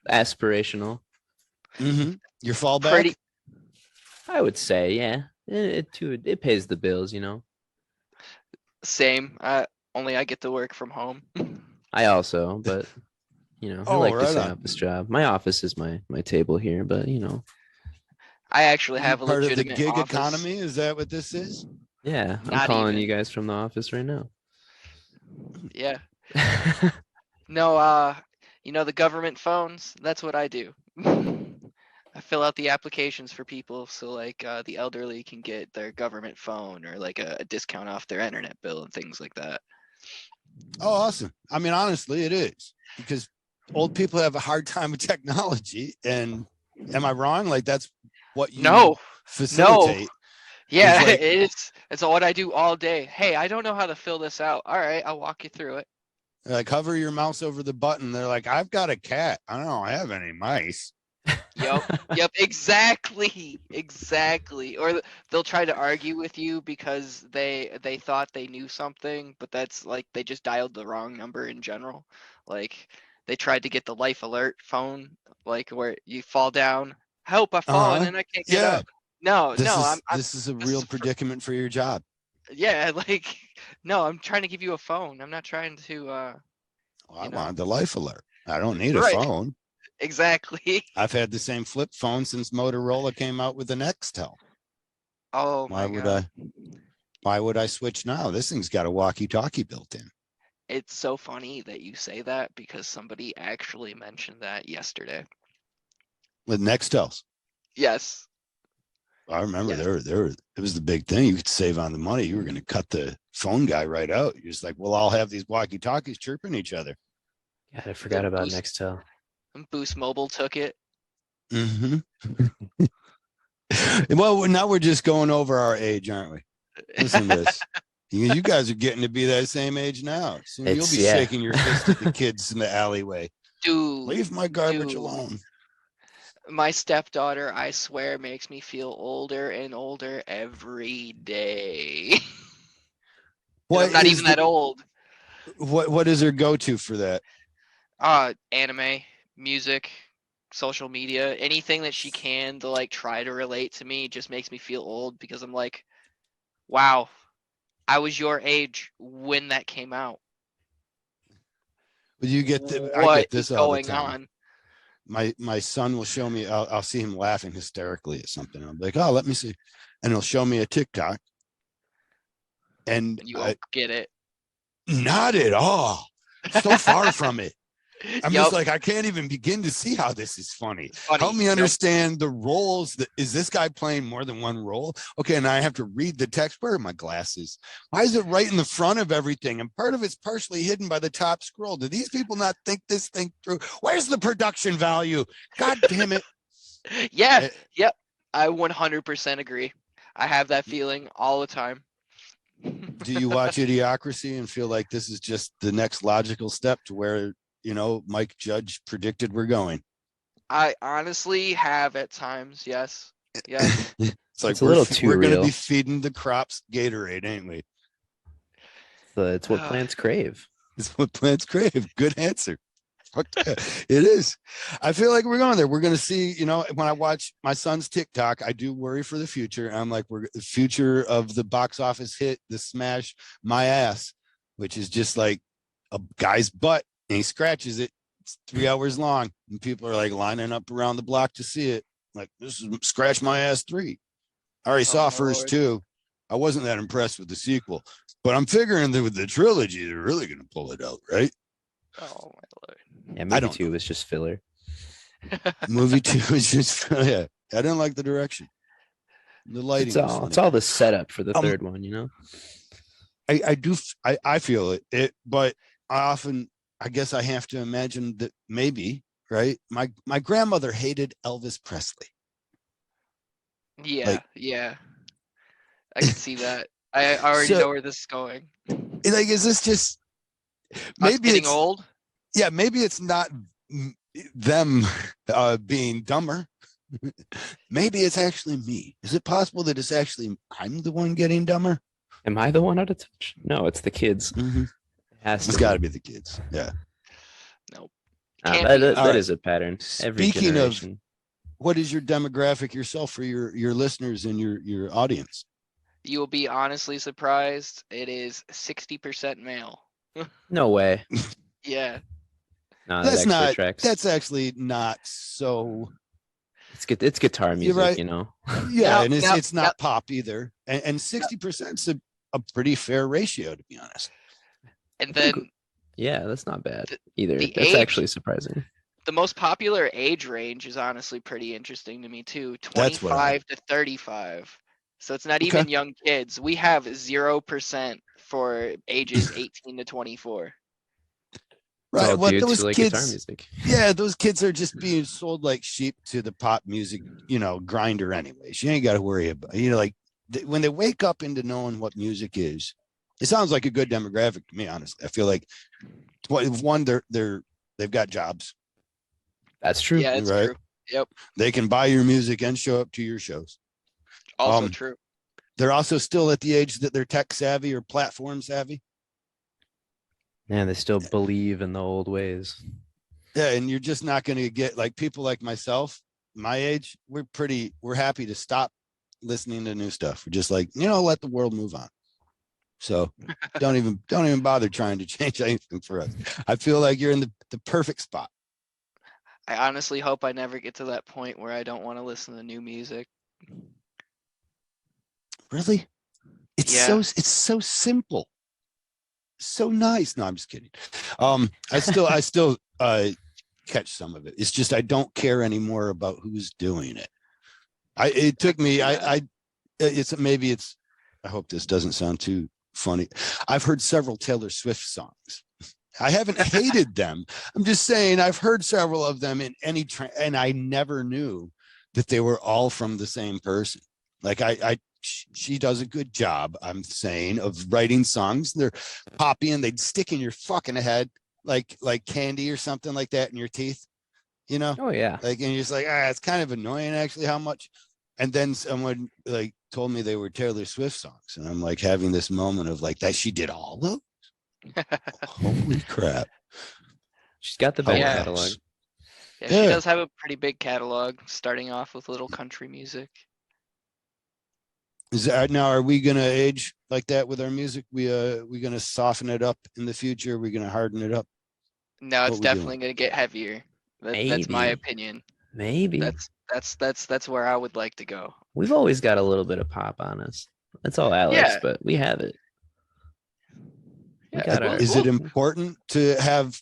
Aspirational. Mm-hmm. Your fallback. Pretty I would say, yeah. It pays the bills, same. Only I get to work from home. I also, but I Oh, like right this on. office job. My office is my table here, but I actually have a Part of the legitimate gig office. economy. Is that what this is? yeah, I'm Not calling even. you guys from the office right now. Yeah. No, the government phones, that's what I do. I fill out the applications for people so like the elderly can get their government phone or like a discount off their internet bill and things like that. Oh, awesome. I mean, honestly, it is, because old people have a hard time with technology. And am I wrong? Like that's what you No. facilitate. Yeah, like- it's what I do all day. Hey, I don't know how to fill this out. All right, I'll walk you through it. Like hover your mouse over the button. They're like, I've got a cat. I don't have any mice. Yep, exactly. Or they'll try to argue with you because they thought they knew something, but that's like they just dialed the wrong number in general. Like they tried to get the life alert phone, like where you fall down, help, I've fallen and I can't get Yeah. up. No, This no, is I'm this is a this is real predicament for your job. yeah, like no, I'm trying to give you a phone. I'm not trying to Well, I you know. wanted the life alert. I don't need a Right. phone. Exactly. I've had the same flip phone since Motorola came out with the Nextel. Oh Why my would god. why would I switch now? This thing's got a walkie-talkie built in. It's so funny that you say that because somebody actually mentioned that yesterday. With Nextels. Yes. I remember Yes. it was the big thing. You could save on the money. You were going to cut the phone guy right out. You're just like, we'll all have these walkie-talkies chirping each other. God, I forgot Then about Nextel. Boost Mobile took it. Mm-hmm. Well, now we're just going over our age, aren't we? Listen to this. You guys are getting to be that same age now. Soon you'll be Yeah. shaking your fist at the kids in the alleyway. Dude. Leave my garbage dude. alone. My stepdaughter, I swear, makes me feel older and older every day. What I'm not is even that old. what is her go-to for that? Anime, music, social media, anything that she can to like try to relate to me just makes me feel old because I'm like, wow, I was your age when that came out. Well, you get I What get this is all the going time. on? My son will show me. I'll see him laughing hysterically at something. I'm like, oh, let me see, and he'll show me a TikTok, and And you won't get it. not at all. So far from it. I'm Yep. just like, I can't even begin to see how this is funny. Funny. Help me Yep. understand the roles. Is this guy playing more than one role? Okay, and I have to read the text. Where are my glasses? Why is it right in the front of everything? And part of it's partially hidden by the top scroll. Do these people not think this thing through? Where's the production value? God damn it. Yeah. Yep. I 100% agree. I have that feeling all the time. Do you watch Idiocracy and feel like this is just the next logical step to where, Mike Judge predicted we're going? I honestly have at times, yes. Yes. It's like It's a little we're too going to be real. feeding the crops Gatorade, ain't we? It's what plants crave. It's what plants crave. Good answer. Fuck yeah, it is. I feel like we're going there. We're going to see, when I watch my son's TikTok, I do worry for the future. I'm like, we're the future of the box office hit, the smash My Ass, which is just like a guy's butt and he scratches it. It's 3 hours long and people are like lining up around the block to see it. Like, this is Scratch My Ass 3. I already saw my first Lord. 2. I wasn't that impressed with the sequel, but I'm figuring that with the trilogy, they're really going to pull it out, right? Oh my Lord. Yeah, I movie don't 2 was just filler. Movie 2 is just, yeah, I didn't like the direction. The lighting It's was all funny. it's all the setup for the Um, third one, you know. I feel it, but I guess I have to imagine that maybe, right? My grandmother hated Elvis Presley. Yeah, Like, yeah. I can see that. I already so, know where this is going. like, is this just Us maybe getting it's old? yeah, maybe it's not them being dumber. Maybe it's actually me. Is it possible that it's actually I'm the one getting dumber? Am I the one out of touch? No, it's the kids. Mm-hmm. It has It's to got to be. be the kids. Yeah. Nope. Nah, Can't that, be. that, All that right. is a pattern. Every Speaking of, generation. what is your demographic yourself for your listeners and your audience? You will be honestly surprised. It is 60% male. No way. Yeah. No, that actually tracks. That's actually not so. It's guitar You're music, right. you know. Yeah, Yep, and it's yep, it's not yep. pop either. And 60% is a pretty fair ratio, to be honest. And I think- then Yeah, that's not bad the- either. the That's age- actually surprising. the most popular age range is honestly pretty interesting to me too. That's what 25 to 35. So it's not Okay. even young kids. We have 0% for ages 18 to 24. It's all Right. What dudes those who like guitar kids? music. Yeah, those kids are just being sold like sheep to the pop music, grinder. Anyways, you ain't got to worry about. Like when they wake up into knowing what music is, it sounds like a good demographic to me. Honestly, I feel like one, they've got jobs. That's true. Yeah, it's Right. true. Yep. They can buy your music and show up to your shows. Also true. They're also still at the age that they're tech savvy or platform savvy. Yeah, they still believe in the old ways. Yeah, and you're just not going to get like people like myself, my age. We're happy to stop, listening to new stuff. We're just like, let the world move on. So don't even bother trying to change anything for us. I feel like you're in the perfect spot. I honestly hope I never get to that point where I don't want to listen to new music. Really? It's Yeah. so simple. So nice. No, I'm just kidding. I still catch some of it. It's just I don't care anymore about who's doing it. It took me. I hope this doesn't sound too funny. I've heard several Taylor Swift songs. I haven't hated them. I'm just saying I've heard several of them in any and I never knew that they were all from the same person. Like she does a good job, I'm saying, of writing songs. They're poppy and they'd stick in your fucking head like candy or something like that in your teeth, Oh yeah. Like, and you're just like, it's kind of annoying actually how much. And then someone like told me they were Taylor Swift songs. And I'm like having this moment of like that she did all those. Holy crap. She's got the back Yeah. catalog. Yeah, she does have a pretty big catalog, starting off with little country music. Is that now? Are we gonna age like that with our music? We gonna soften it up in the future? Are we gonna harden it up? No, it's What we definitely doing? gonna get heavier. That's my Maybe. opinion. Maybe. That's where I would like to go. We've always got a little bit of pop on us. That's all Alex, Yeah. but we have it. We Yeah, got well, our. Is it important to have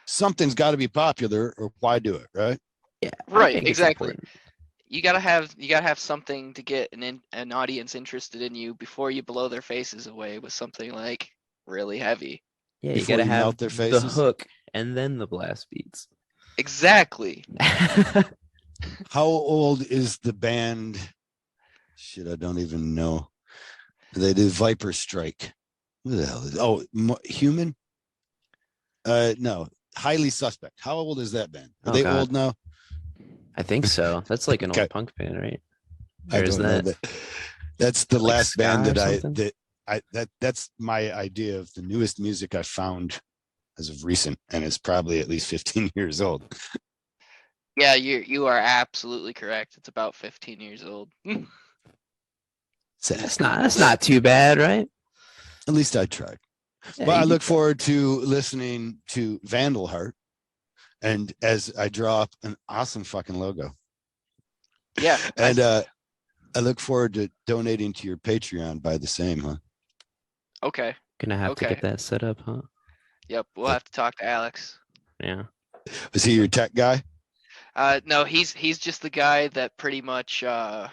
something's got to be popular, or why do it? Right? Yeah. I Right, think it's exactly. important. You gotta have something to get an audience interested in you before you blow their faces away with something like really heavy. Yeah, you Before gotta you have melt their the faces? hook and then the blast beats. Exactly. How old is the band? Shit, I don't even know. They did Viper Strike. Who the hell is? Human? No, Highly Suspect. How old is that band? Are Oh, they God. old now? I think so. That's like an Okay. old punk band, right? I Or is don't know that that. That's the like last band ska or that something? that's my idea of the newest music I found as of recent, and it's probably at least 15 years old. Yeah, you are absolutely correct. It's about 15 years old. That's not too bad, right? At least I tried. Yeah, Well, I you look did forward to listening to Vandalheart, and as I draw up an awesome fucking logo. Yeah. And I look forward to donating to your Patreon by the same, huh? Okay. gonna have to Okay. get that set up, huh? Yep. We'll have to talk to Alex. Yeah. Was he your tech guy? No, he's just the guy that pretty much how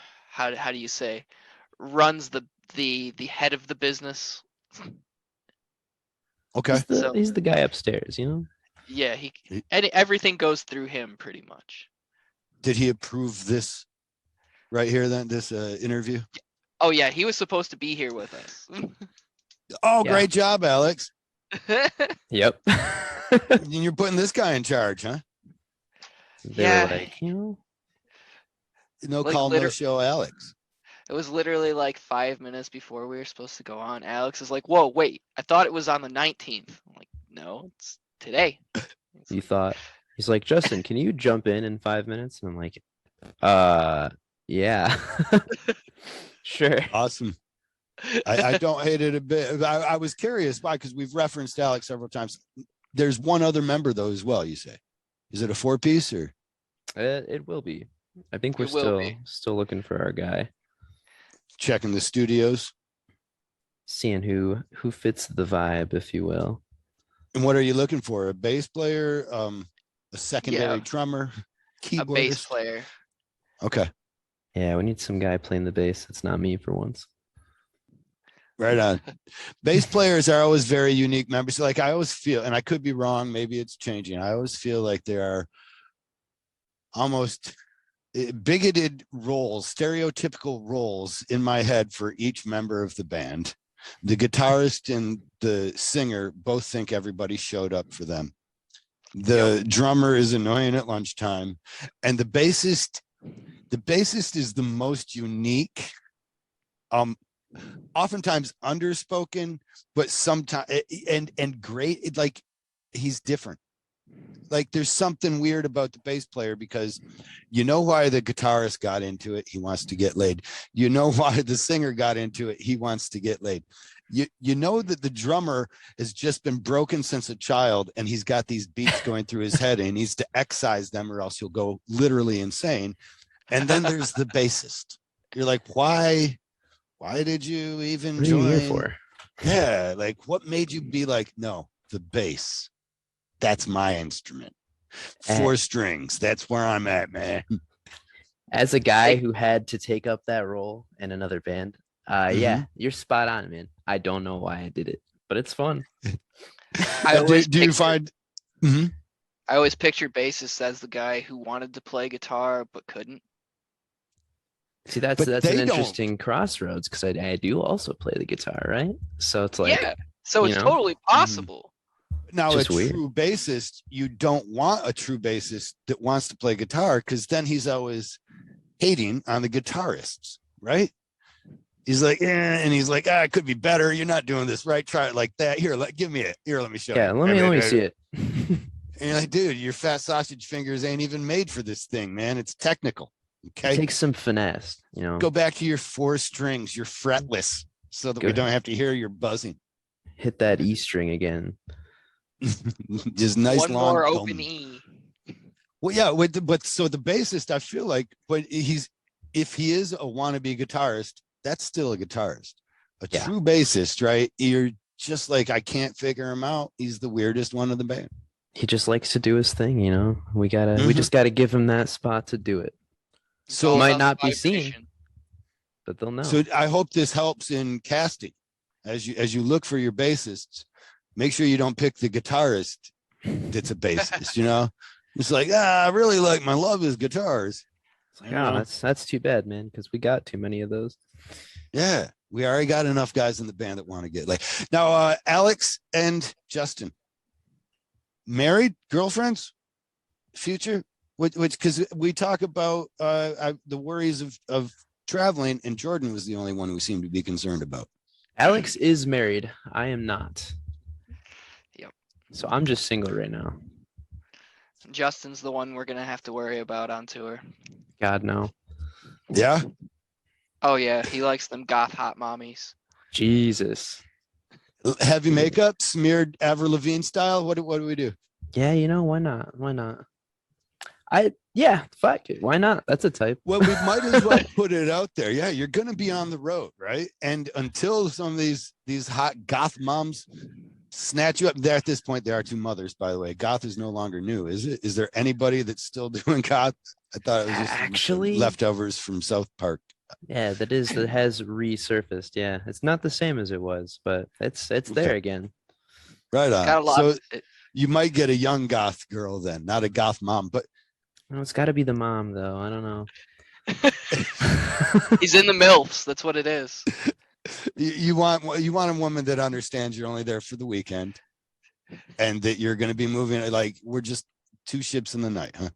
do you say runs the head of the business. Okay. He's the guy upstairs, you know? Yeah, everything goes through him pretty much. Did he approve this right here then, this interview? Oh yeah, he was supposed to be here with us. Oh, Yeah. great job, Alex. Yep. And you're putting this guy in charge, huh? They Yeah. were like, you know, No Like, call, no show, Alex. It was literally like 5 minutes before we were supposed to go on. Alex is like, "Whoa, wait! I thought it was on the 19th." I'm like, "No, it's today." It's you like, thought he's like, Justin, can you jump in 5 minutes? And I'm like, yeah. Sure. Awesome. I don't hate it a bit. I was curious why, because we've referenced Alex several times. There's one other member though as well. You say, is it a 4-piece or? It will be. I think we're It will be. still looking for our guy, Checking the studios. seeing who fits the vibe, if you will. And what are you looking for? A bass player, a secondary Yeah. drummer, A keyboardist? bass player. Okay, Yeah, we need some guy playing the bass. It's not me for once. right on. Bass players are always very unique members. Like I always feel, and I could be wrong, maybe it's changing. I always feel like there are almost bigoted roles, stereotypical roles in my head for each member of the band. The guitarist and the singer both think everybody showed up for them. The drummer is annoying at lunchtime, and the bassist is the most unique, oftentimes underspoken, but sometimes and great. Like he's different. like there's something weird about the bass player, because you know why the guitarist got into it, he wants to get laid. You know why the singer got into it, he wants to get laid. You know that the drummer has just been broken since a child, and he's got these beats going through his head and he needs to excise them or else he'll go literally insane. And then there's the bassist. You're like, why did you even What are you join? here for? Yeah, like what made you be like, no, the bass, that's my instrument. 4 strings, that's where I'm at, man. As a guy who had to take up that role in another band, yeah, you're spot on, man. I don't know why I did it, but it's fun. I always do you pictured- find Mhm. I always pictured bassist as the guy who wanted to play guitar but couldn't. See, that's But an they don't. interesting crossroads, because I do also play the guitar, right? So it's like, yeah, so you it's know? totally possible. Now Just a weird. true bassist, you don't want a true bassist that wants to play guitar, because then he's always hating on the guitarists, right? He's like, and he's like, it could be better. You're not doing this right. Try it like that. Here, give me it. Here, let me show yeah, you. let me see it. And you're like, dude, your fat sausage fingers ain't even made for this thing, man. It's technical. It Okay. takes some finesse, you know. Go back to your 4 strings. You're fretless, so that Go we don't ahead. have to hear your buzzing. Hit that E string again. Just nice One long more boom. open E. Well, yeah, but so the bassist, I feel like, but if he is a wannabe guitarist, that's still a guitarist. A Yeah. true bassist, right? You're just like, I can't figure him out. He's the weirdest one of the band. He just likes to do his thing, you know. We Mhm. just gotta give him that spot to do it. It's So all might about the not be seen. vibration. But they'll know. So I hope this helps in casting. As you look for your bassists, make sure you don't pick the guitarist that's a bassist, you know? It's like, I really like my love is guitars. It's like, You oh, know? that's too bad, man, because we got too many of those. Yeah, we already got enough guys in the band that want to get like. Now, Alex and Justin, married, girlfriends, future, which because we talk about the worries of traveling, and Jordan was the only one who seemed to be concerned about. Alex is married. I am not. Yep. So I'm just single right now. Justin's the one we're gonna have to worry about on tour. God, no. Yeah, Oh yeah, he likes them goth hot mommies. Jesus. heavy makeup, smeared Avril Lavigne style. What do we do? Yeah, you know, why not? Why not? Fuck it. Why not? That's a type. Well, we might as well put it out there. Yeah, you're going to be on the road, right? And until some of these hot goth moms snatch you up, there at this point, there are 2 mothers, by the way. Goth is no longer new, is it? Is there anybody that's still doing goth? I thought it was just Actually, leftovers from South Park. yeah, that has resurfaced. Yeah, it's not the same as it was, but it's there Okay. again. Right Got a on. lot. So you might get a young goth girl then, not a goth mom, but No, it's got to be the mom, though. I don't know. He's in the MILFs. That's what it is. you want a woman that understands you're only there for the weekend, and that you're going to be moving. Like, we're just 2 ships in the night, huh?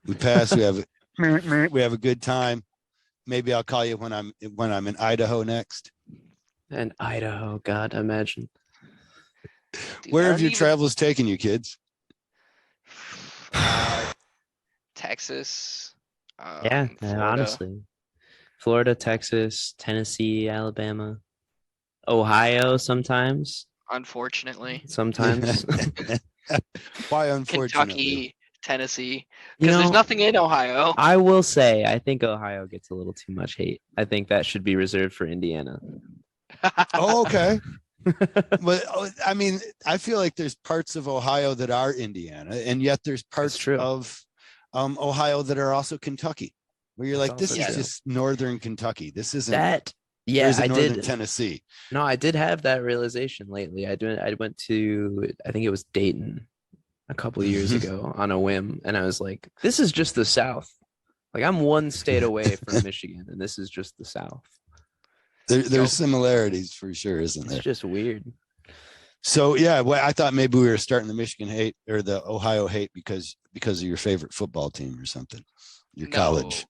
We pass. We have a good time. Maybe I'll call you when I'm in Idaho next. And Idaho, God, imagine. Dude, Where I have don't your even- travels taken you, kids? Texas. Yeah, Florida. honestly. Florida, Texas, Tennessee, Alabama, Ohio sometimes. Unfortunately, Sometimes. Why, unfortunately? Kentucky, Tennessee, You because there's know, nothing in Ohio. I will say, I think Ohio gets a little too much hate. I think that should be reserved for Indiana. Oh, okay. But I mean, I feel like there's parts of Ohio that are Indiana, and yet there's parts true. of Ohio that are also Kentucky, where you're That's like, this also is true. just northern Kentucky. This isn't. That, or yeah, is it I northern did. Tennessee? No, I did have that realization lately. I went to, I think it was Dayton a couple of years ago on a whim, and I was like, this is just the South. Like, I'm one state away from Michigan, and this is just the South. There's similarities for sure, isn't It's there? just weird. So yeah, well, I thought maybe we were starting the Michigan hate or the Ohio hate because of your favorite football team or something. Your college.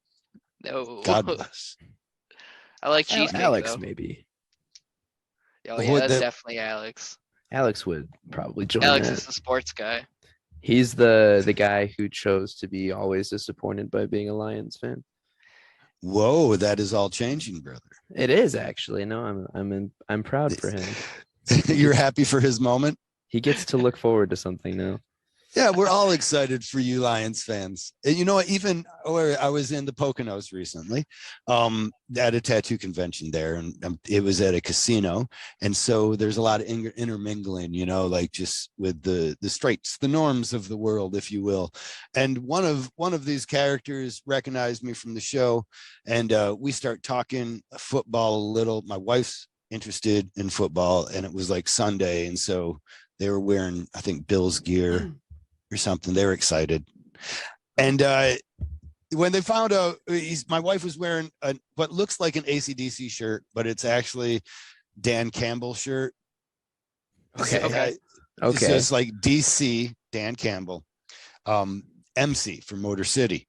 No. God bless. I like cheesesteak Alex, though. maybe. Oh Well, yeah, that's that- definitely Alex. Alex would probably join Alex that. is the sports guy. He's the guy who chose to be always disappointed by being a Lions fan. Whoa, that is all changing, brother. It is actually. No, I'm proud for him. You're happy for his moment? He gets to look forward to something now. Yeah, we're all excited for you Lions fans. And you know what? Even where I was in the Poconos recently, at a tattoo convention there, and it was at a casino, and so there's a lot of intermingling, you know, like just with the straights, the norms of the world, if you will. And one of these characters recognized me from the show, and we start talking football a little. My wife's interested in football, and it was like Sunday, and so they were wearing, I think, Bills gear or something. They were excited. And when they found out, my wife was wearing what looks like an AC/DC shirt, but it's actually Dan Campbell shirt. Okay. So it's like DC, Dan Campbell, MC for Motor City.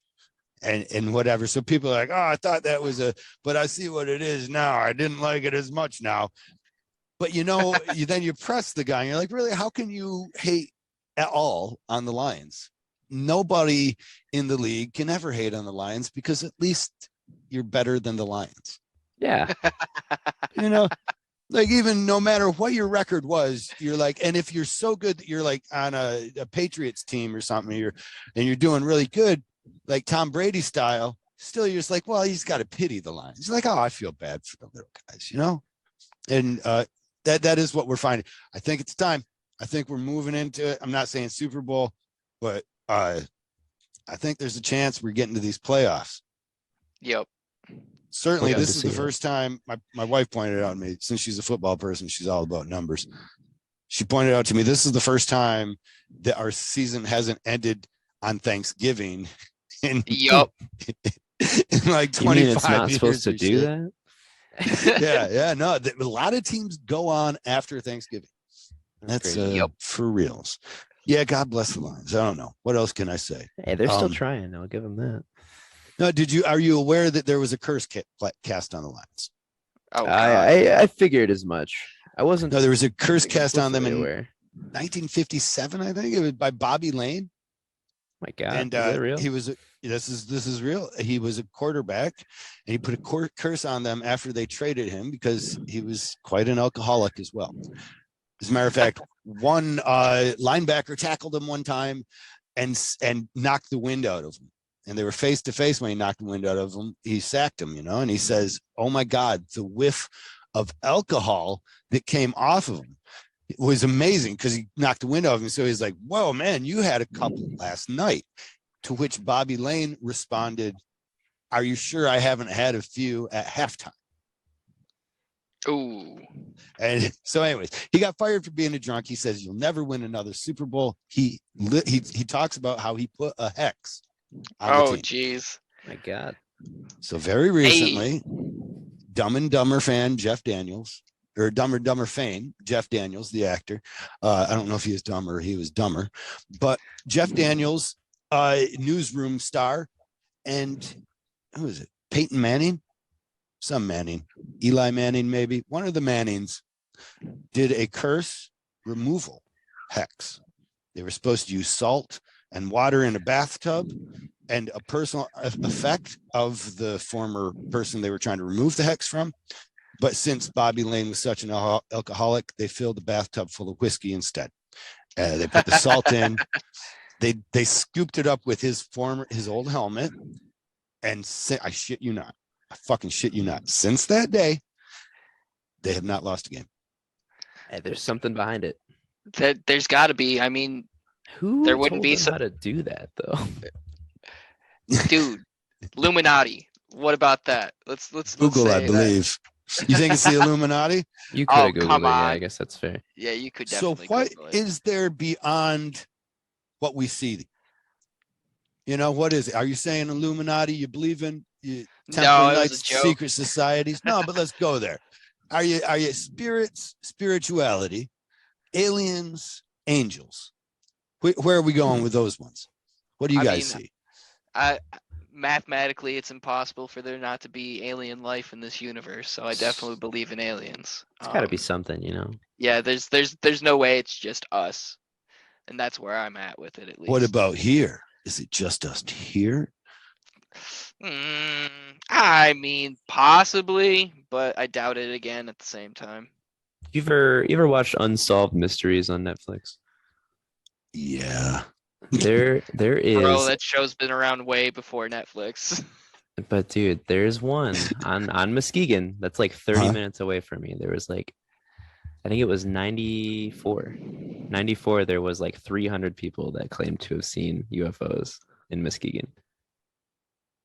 And whatever. So people are like, oh, I thought that was but I see what it is now. I didn't like it as much now. But you know, then you press the guy and you're like, really, how can you hate at all on the Lions? Nobody in the league can ever hate on the Lions because at least you're better than the Lions. Yeah. You know, like even no matter what your record was, you're like, and if you're so good that you're like on a Patriots team or something, you're doing really good, like Tom Brady style, still you're just like, well, he's got to pity the Lions. You're like, oh, I feel bad for the little guys, you know? And that is what we're finding. I think it's time. I think we're moving into it. I'm not saying Super Bowl, but I think there's a chance we're getting to these playoffs. Yep. Certainly, We'll this have is to the see first time my wife pointed out to me, since she's a football person, she's all about numbers. She pointed out to me, this is the first time that our season hasn't ended on Thanksgiving in, Yep. in like 25 You mean it's not years supposed to or do shit. that? Yeah. No, a lot of teams go on after Thanksgiving. That's crazy. Yep. for reals. Yeah, God bless the Lions. I don't know. What else can I say? Hey, they're still trying. I'll give them that. No, are you aware that there was a curse cast on the Lions? Oh, God. I figured as much. I wasn't. No, there was a curse cast on them in aware. 1957, I think. It was by Bobby Lane. My God, And is that real? he was this is real. He was a quarterback, and he put a curse on them after they traded him because he was quite an alcoholic as well. As a matter of fact, one linebacker tackled him one time and knocked the wind out of him. And they were face to face when he knocked the wind out of him. He sacked him, you know, and he says, oh my God, the whiff of alcohol that came off of him was amazing because he knocked the wind out of him. So he's like, whoa, man, you had a couple last night. To which Bobby Lane responded, are you sure I haven't had a few at halftime? Ooh. And so anyways, he got fired for being a drunk. He says, you'll never win another Super Bowl. He talks about how he put a hex on the Oh, team. geez. My God. So very recently, Dumb and Dumber fan Jeff Daniels, or Dumb and Dumber fame Jeff Daniels, the actor. I don't know if he was dumb or he was dumber, but Jeff Daniels, newsroom star, and who is it? Peyton Manning, some Manning, Eli Manning, maybe one of the Mannings, did a curse removal hex. They were supposed to use salt and water in a bathtub, and a personal effect of the former person they were trying to remove the hex from. But since Bobby Lane was such an alcoholic, they filled the bathtub full of whiskey instead. They put the salt in. They scooped it up with his old helmet, and I shit you not, I fucking shit you not. Since that day, they have not lost a game. Hey, there's something behind it. There's got to be. I mean, Who there wouldn't told be them how to do that though? dude. Illuminati. What about that? Let's Google, say I believe. You think it's the Illuminati? You could Oh, have Googled come it. Yeah, on. I guess that's fair. Yeah, you could So definitely. what Google it. is there beyond what we see? You know, what is it? Are you saying Illuminati? You believe in Templar No, it was a Knights, joke. secret societies? No, but let's go there. Are you spirits, spirituality, aliens, angels? Where are we going with those ones? What do you guys see? Mathematically, it's impossible for there not to be alien life in this universe. So I definitely believe in aliens. It's got to be something, you know. Yeah, there's no way it's just us. and that's where I'm at with it, at least. What about here? Is it just us here? I mean, possibly, but I doubt it again at the same time. You ever watched Unsolved Mysteries on Netflix? Yeah. There Bro, is, that show's been around way before Netflix. but dude, there's one on Muskegon that's like 30 Huh? minutes away from me. There was like, I think it was 94. 94, there was like 300 people that claimed to have seen UFOs in Muskegon.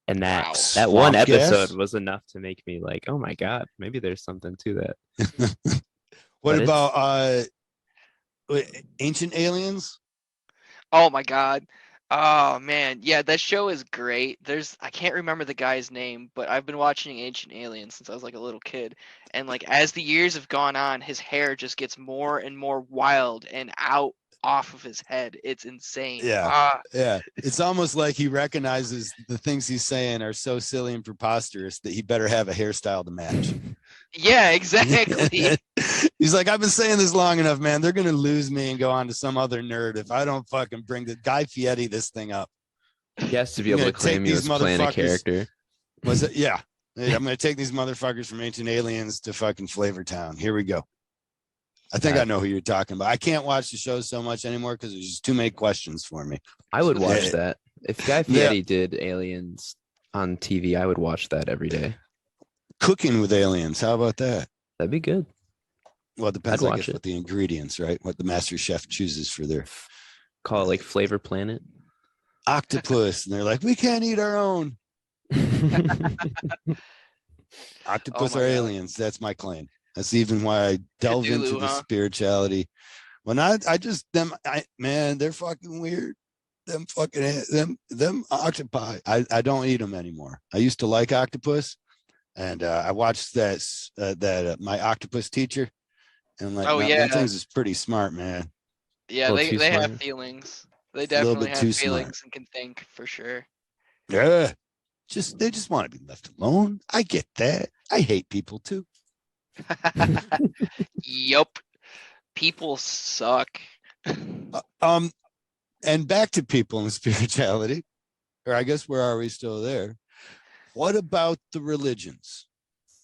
And that Wow. that one Swamp episode gas? was enough to make me like, oh my God, maybe there's something to that. What But about Ancient Aliens? Oh my God. Oh man, yeah, that show is great. I can't remember the guy's name, but I've been watching Ancient Aliens since I was like a little kid. And like as the years have gone on, his hair just gets more and more wild and out off of his head. It's insane. Yeah. Yeah. It's almost like he recognizes the things he's saying are so silly and preposterous that he better have a hairstyle to match. Yeah, exactly. He's like, I've been saying this long enough, man. They're going to lose me and go on to some other nerd if I don't fucking bring the Guy Fieri this thing up. he has to be I'm able to gonna take claim he these was playing a motherfuckers. character. Was it? Yeah. Hey, I'm going to take these motherfuckers from Ancient Aliens to fucking Flavor Town. Here we go. I think I know who you're talking about. I can't watch the show so much anymore because there's just too many questions for me. I would watch Yeah. that. If Guy Fieri did Aliens on TV, I would watch that every day. Cooking with aliens. How about that? That'd be good. Well, it depends, I'd I watch guess, it. what the ingredients, right? What the master chef chooses for their Call it like Flavor Planet. octopus. And they're like, we can't eat our own. Octopus Oh my are God. aliens. That's my claim. That's even why I delve into Cthulhu, the huh? spirituality. When man, they're fucking weird. Them fucking them octopi. I don't eat them anymore. I used to like octopus, and I watched that my octopus teacher, and like, Oh, no, yeah. them things is pretty smart, man. Yeah, little too they have smart. feelings. They It's a little definitely bit have too smart. feelings and can think for sure. Yeah, they just want to be left alone. I get that. I hate people too. Yup. People suck. And back to people and spirituality, or I guess where are we still there? What about the religions?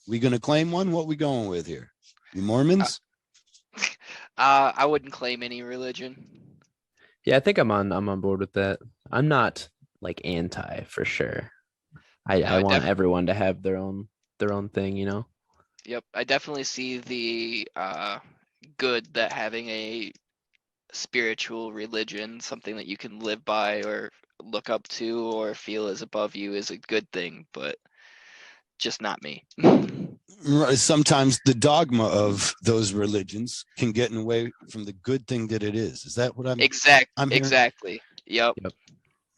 We gonna claim one? What we going with here? You Mormons? I wouldn't claim any religion. Yeah, I think I'm on board with that. I'm not like anti for sure. I No, want everyone to have their own thing, you know. Yep, I definitely see the good that having a spiritual religion, something that you can live by or look up to or feel is above you, is a good thing, but just not me. Sometimes the dogma of those religions can get in the way from the good thing that it is. Is that what I'm hearing? Exactly. Yep.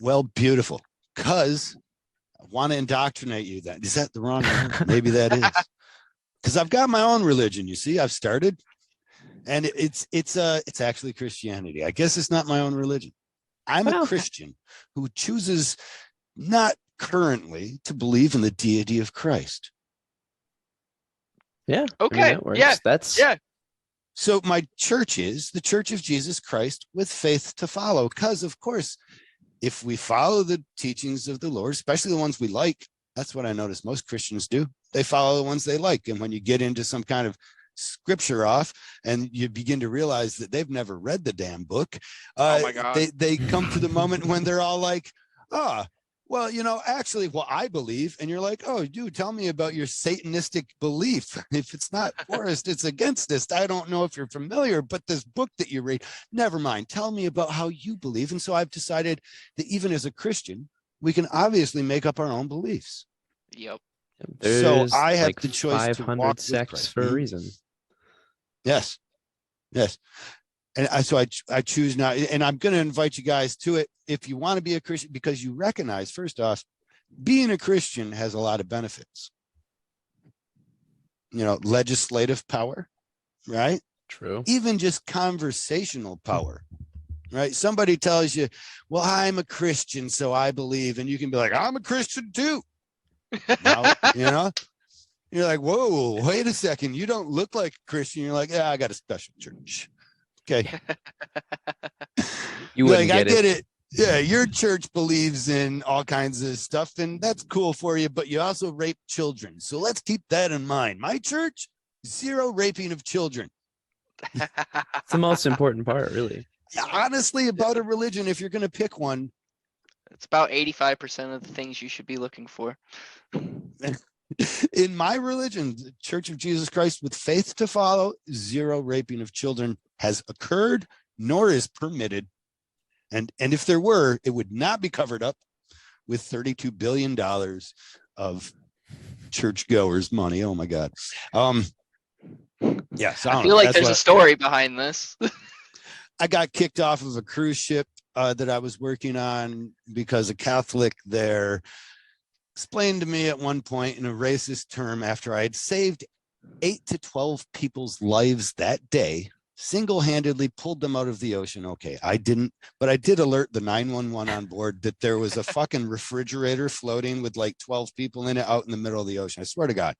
Well, beautiful. Because I want to indoctrinate you. That is that the wrong word? Maybe that is. Because I've got my own religion. You see, I've started, and it's actually Christianity. I guess it's not my own religion. I'm a Christian who chooses not currently to believe in the deity of Christ. Yeah. Okay. I mean, that works. Yeah. So my church is the Church of Jesus Christ with faith to follow. Because of course, if we follow the teachings of the Lord, especially the ones we like, that's what I notice most Christians do. They follow the ones they like. And when you get into some kind of scripture off and you begin to realize that they've never read the damn book, Oh my God. they come to the moment when they're all like, well, actually, I believe. And you're like, oh, dude, tell me about your Satanistic belief. If it's not for us, it's against us. I don't know if you're familiar, but this book that you read, never mind. Tell me about how you believe. And so I've decided that even as a Christian, we can obviously make up our own beliefs. Yep. So I have like the choice to 500 walk with sects Christ. for a reason. Yes. And I choose not, and I'm going to invite you guys to it if you want to be a Christian, because you recognize, first off, being a Christian has a lot of benefits. Legislative power, right? True. Even just conversational power, right? Somebody tells you, well, I'm a Christian, so I believe, and you can be like, I'm a Christian too. Now, you're like, whoa, wait a second. You don't look like a Christian. You're like, yeah, I got a special church. Okay. You wouldn't I get get it. it. Yeah, your church believes in all kinds of stuff, and that's cool for you, but you also rape children. So let's keep that in mind. My church, zero raping of children. It's the most important part, really. Honestly, about a religion, if you're going to pick one, It's about 85% of the things you should be looking for. in my religion, the Church of Jesus Christ with faith to follow, zero raping of children has occurred nor is permitted. And if there were, it would not be covered up with $32 billion of churchgoers' money. Oh my God. Yes, I feel like there's a story behind this. I got kicked off of a cruise ship that I was working on because a Catholic there explained to me at one point in a racist term, after I had saved 8 to 12 people's lives that day, single-handedly pulled them out of the ocean. Okay, I didn't, but I did alert the 911 on board that there was a fucking refrigerator floating with like 12 people in it out in the middle of the ocean. I swear to God.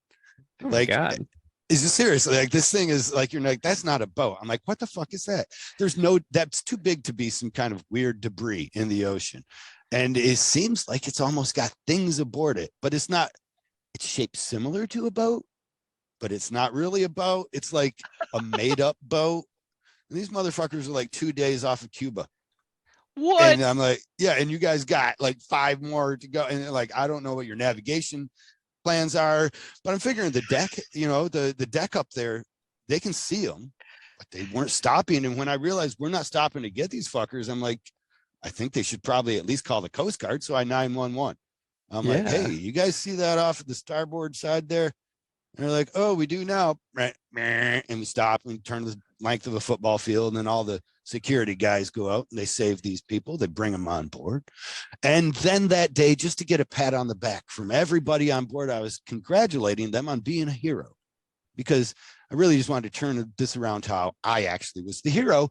Oh my God. Is it seriously? Like, this thing is like, you're like, that's not a boat. I'm like, what the fuck is that? That's too big to be some kind of weird debris in the ocean. And it seems like it's almost got things aboard it, but it's not. It's shaped similar to a boat, but it's not really a boat. It's like a made up boat. And these motherfuckers are like 2 days off of Cuba. What? And I'm like, yeah, and you guys got like 5 more to go. And they're like, I don't know what your navigation plans are, but I'm figuring the deck, the deck up there, they can see them, but they weren't stopping. And when I realized we're not stopping to get these fuckers, I'm like, I think they should probably at least call the Coast Guard. So I 911. I'm like, hey, you guys see that off of the starboard side there? And they're like, oh, we do now. Right. And we stop and turn the length of a football field. And then all the security guys go out and they save these people. They bring them on board. And then that day, just to get a pat on the back from everybody on board, I was congratulating them on being a hero, because I really just wanted to turn this around to how I actually was the hero.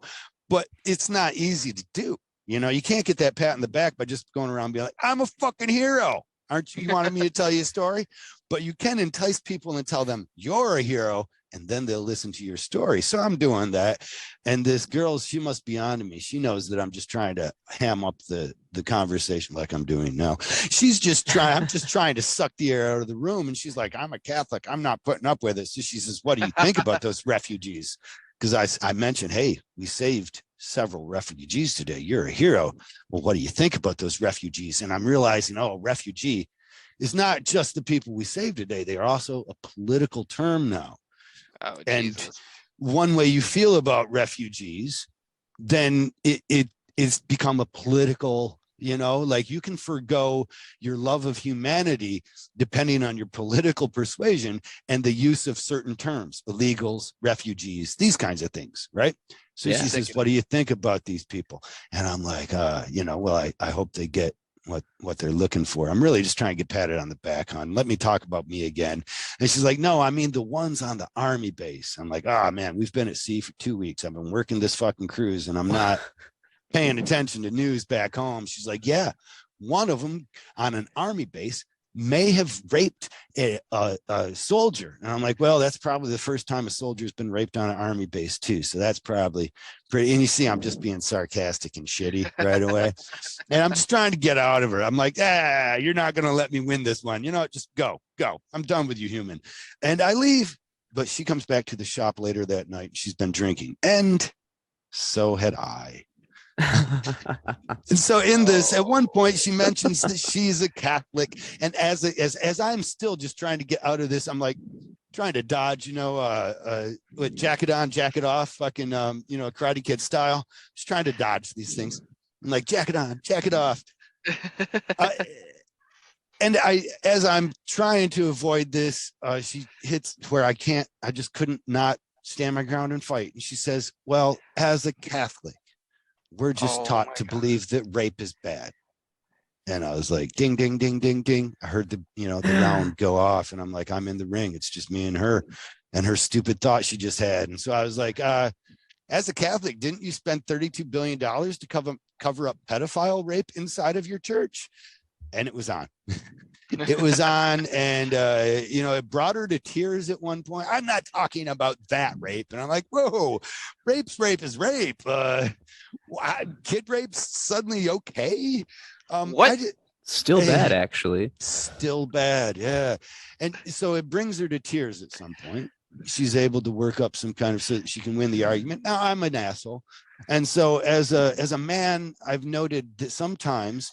But it's not easy to do. You can't get that pat on the back by just going around and being like, I'm a fucking hero. Aren't you? You wanted me to tell you a story? But you can entice people and tell them you're a hero, and then they'll listen to your story. So I'm doing that. And this girl, she must be on to me. She knows that I'm just trying to ham up the conversation like I'm doing now. I'm just trying to suck the air out of the room. And she's like, I'm a Catholic. I'm not putting up with it. So she says, what do you think about those refugees? Because I mentioned, hey, we saved several refugees today. You're a hero. Well, what do you think about those refugees? And I'm realizing, refugee is not just the people we saved today. They are also a political term now. Oh, and Jesus. One way you feel about refugees, then it's become a political, like you can forgo your love of humanity depending on your political persuasion and the use of certain terms, illegals, refugees, these kinds of things, right? So she says, what do you think about these people? And I'm like, well, I hope they get what they're looking for. I'm really just trying to get patted on the back, hon. Let me talk about me again. And she's like, no, I mean the ones on the army base. I'm like, man, we've been at sea for 2 weeks. I've been working this fucking cruise and I'm not paying attention to news back home. She's like, yeah, one of them on an army base may have raped a soldier. And I'm like, well, that's probably the first time a soldier's been raped on an army base too. So that's probably pretty. And you see, I'm just being sarcastic and shitty right away. And I'm just trying to get out of her. I'm like, you're not going to let me win this one. Just go. I'm done with you, human. And I leave. But she comes back to the shop later that night. She's been drinking. And so had I. And so in this, at one point, she mentions that she's a Catholic. And as I'm still just trying to get out of this, I'm like trying to dodge, with jacket on, jacket off, fucking, Karate Kid style. Just trying to dodge these things. I'm like, jacket on, jacket off. And as I'm trying to avoid this, she hits where I just couldn't not stand my ground and fight. And she says, well, as a Catholic, we're just taught to believe that rape is bad. And I was like, ding, ding, ding, ding, ding. I heard the round go off and I'm like, I'm in the ring. It's just me and her stupid thought she just had. And so I was like, as a Catholic, didn't you spend $32 billion to cover up pedophile rape inside of your church? And it was on. It was on, and it brought her to tears at one point. I'm not talking about that rape, and I'm like, whoa, rape is rape. Kid rape's suddenly okay. What? Still bad, actually. Still bad, yeah. And so it brings her to tears at some point. She's able to work up some kind of so that she can win the argument. Now I'm an asshole, and so as a man, I've noted that sometimes.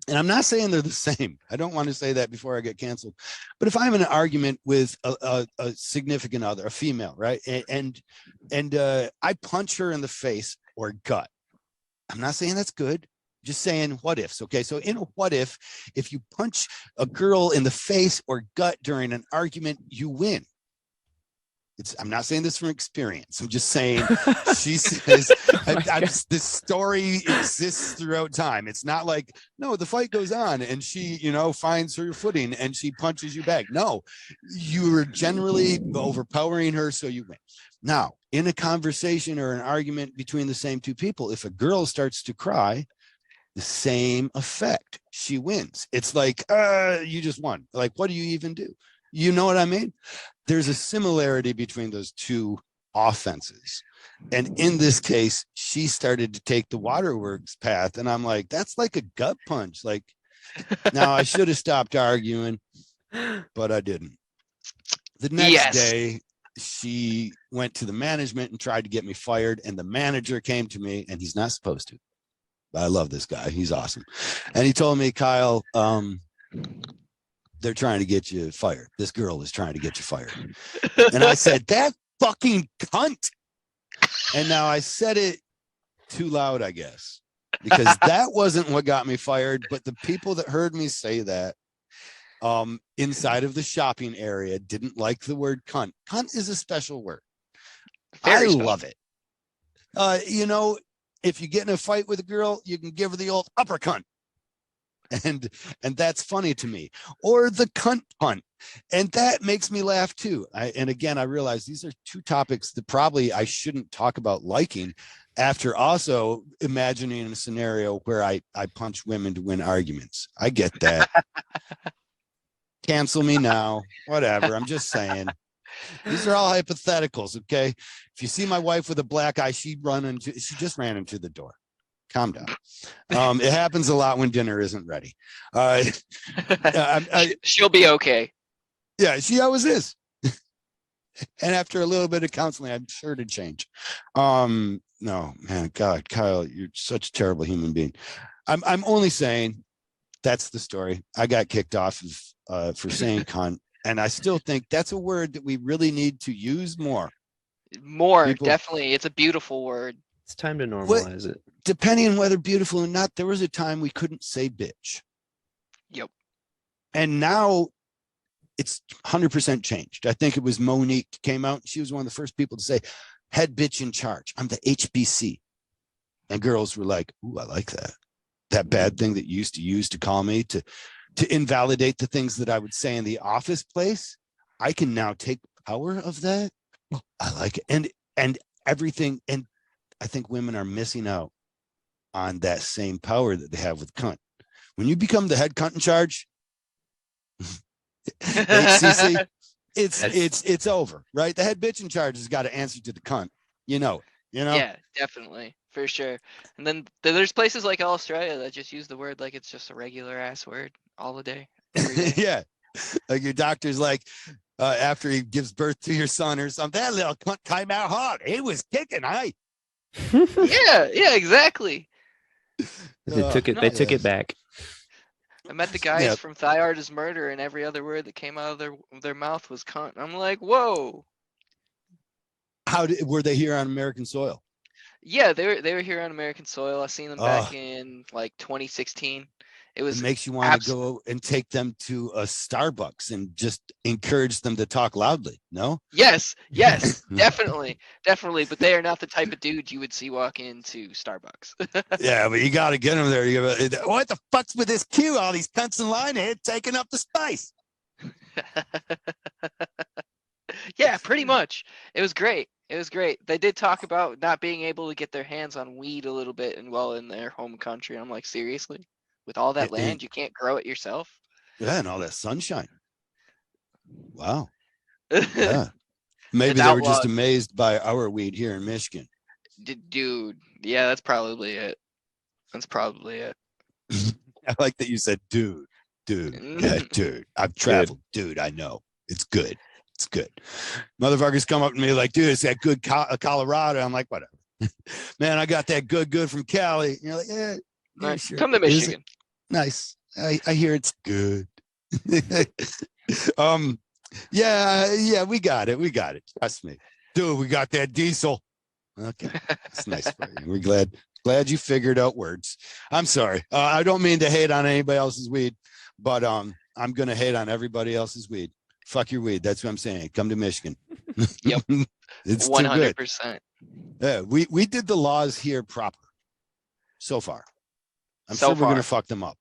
And I'm not saying they're the same. I don't want to say that before I get canceled. But if I'm in an argument with a significant other, a female, right, and I punch her in the face or gut, I'm not saying that's good. Just saying what ifs. Okay, so in a what if you punch a girl in the face or gut during an argument, you win. I'm not saying this from experience. I'm just saying she says this story exists throughout time. It's not like, no, the fight goes on and she, finds her footing and she punches you back. No, you are generally overpowering her, so you win. Now, in a conversation or an argument between the same two people, if a girl starts to cry, the same effect. She wins. It's like, you just won. Like, what do you even do? You know what I mean? There's a similarity between those two offenses. And in this case, she started to take the waterworks path. And I'm like, that's like a gut punch. Like, now I should have stopped arguing, but I didn't. The next day, she went to the management and tried to get me fired. And the manager came to me, and he's not supposed to. I love this guy. He's awesome. And he told me, Kyle, they're trying to get you fired. This girl is trying to get you fired. And I said, that fucking cunt. And now I said it too loud, I guess, because that wasn't what got me fired. But the people that heard me say that inside of the shopping area didn't like the word cunt. Cunt is a special word. I love it. If you get in a fight with a girl, you can give her the old uppercut. And that's funny to me. Or the cunt punt. And that makes me laugh too. And again, I realize these are two topics that probably I shouldn't talk about liking after also imagining a scenario where I punch women to win arguments. I get that. Cancel me now. Whatever. I'm just saying. These are all hypotheticals, okay? If you see my wife with a black eye, she just ran into the door. Calm down. It happens a lot when dinner isn't ready. She'll be okay. Yeah, she always is. And after a little bit of counseling, I'm sure to change. No, man, God, Kyle, you're such a terrible human being. I'm only saying that's the story. I got kicked off for saying cunt. And I still think that's a word that we really need to use more. Definitely. It's a beautiful word. It's time to normalize it. Depending on whether beautiful or not, there was a time we couldn't say bitch. Yep. And now it's 100% changed. I think it was Monique came out. She was one of the first people to say, head bitch in charge. I'm the HBC. And girls were like, ooh, I like that. That bad thing that you used to use to call me to invalidate the things that I would say in the office place. I can now take power of that. I like it. And everything. And I think women are missing out on that same power that they have with cunt. When you become the head cunt in charge, HCC, it's over, right? The head bitch in charge has got to answer to the cunt. You know. Yeah, definitely, for sure. And then there's places like Australia that just use the word like it's just a regular ass word all the day. Every day. Yeah, like your doctor's like, after he gives birth to your son or something, that little cunt came out hard. He was kicking, yeah, exactly. They took it back. I met the guys from Thigh Artist Murder, and every other word that came out of their mouth was cunt. I'm like, whoa. Were they here on American soil? Yeah, they were here on American soil. I seen them back in like 2016. It makes you want to go and take them to a Starbucks and just encourage them to talk loudly. No? Yes, definitely. But they are not the type of dude you would see walk into Starbucks. Yeah, but you got to get them there. What the fuck's with this queue? All these cunts in line here taking up the space. Yeah, pretty much. It was great. They did talk about not being able to get their hands on weed a little bit in their home country. I'm like, seriously? With all that land, you can't grow it yourself? Yeah, and all that sunshine. Wow. It's Yeah. Maybe they were just outlawed. amazed by our weed here in Michigan. Dude, yeah, that's probably it. That's probably it. I like that you said, dude. Yeah, dude. I've traveled. Dude, I know. It's good. It's good. Motherfuckers come up to me like, dude, it's that good Colorado. I'm like, whatever. Man, I got that good from Cali. And you're like, yeah, Right. sure. Come to Is it? Michigan. Nice. I hear it's good. Yeah, we got it. Trust me. Dude, we got that diesel. Okay. That's nice for you. We're glad you figured out words. I'm sorry. I don't mean to hate on anybody else's weed, but I'm gonna hate on everybody else's weed. Fuck your weed. That's what I'm saying. Come to Michigan. Yep. It's too good. 100%. Yeah, we did the laws here proper so far. I'm So sure we're gonna far. fuck them up.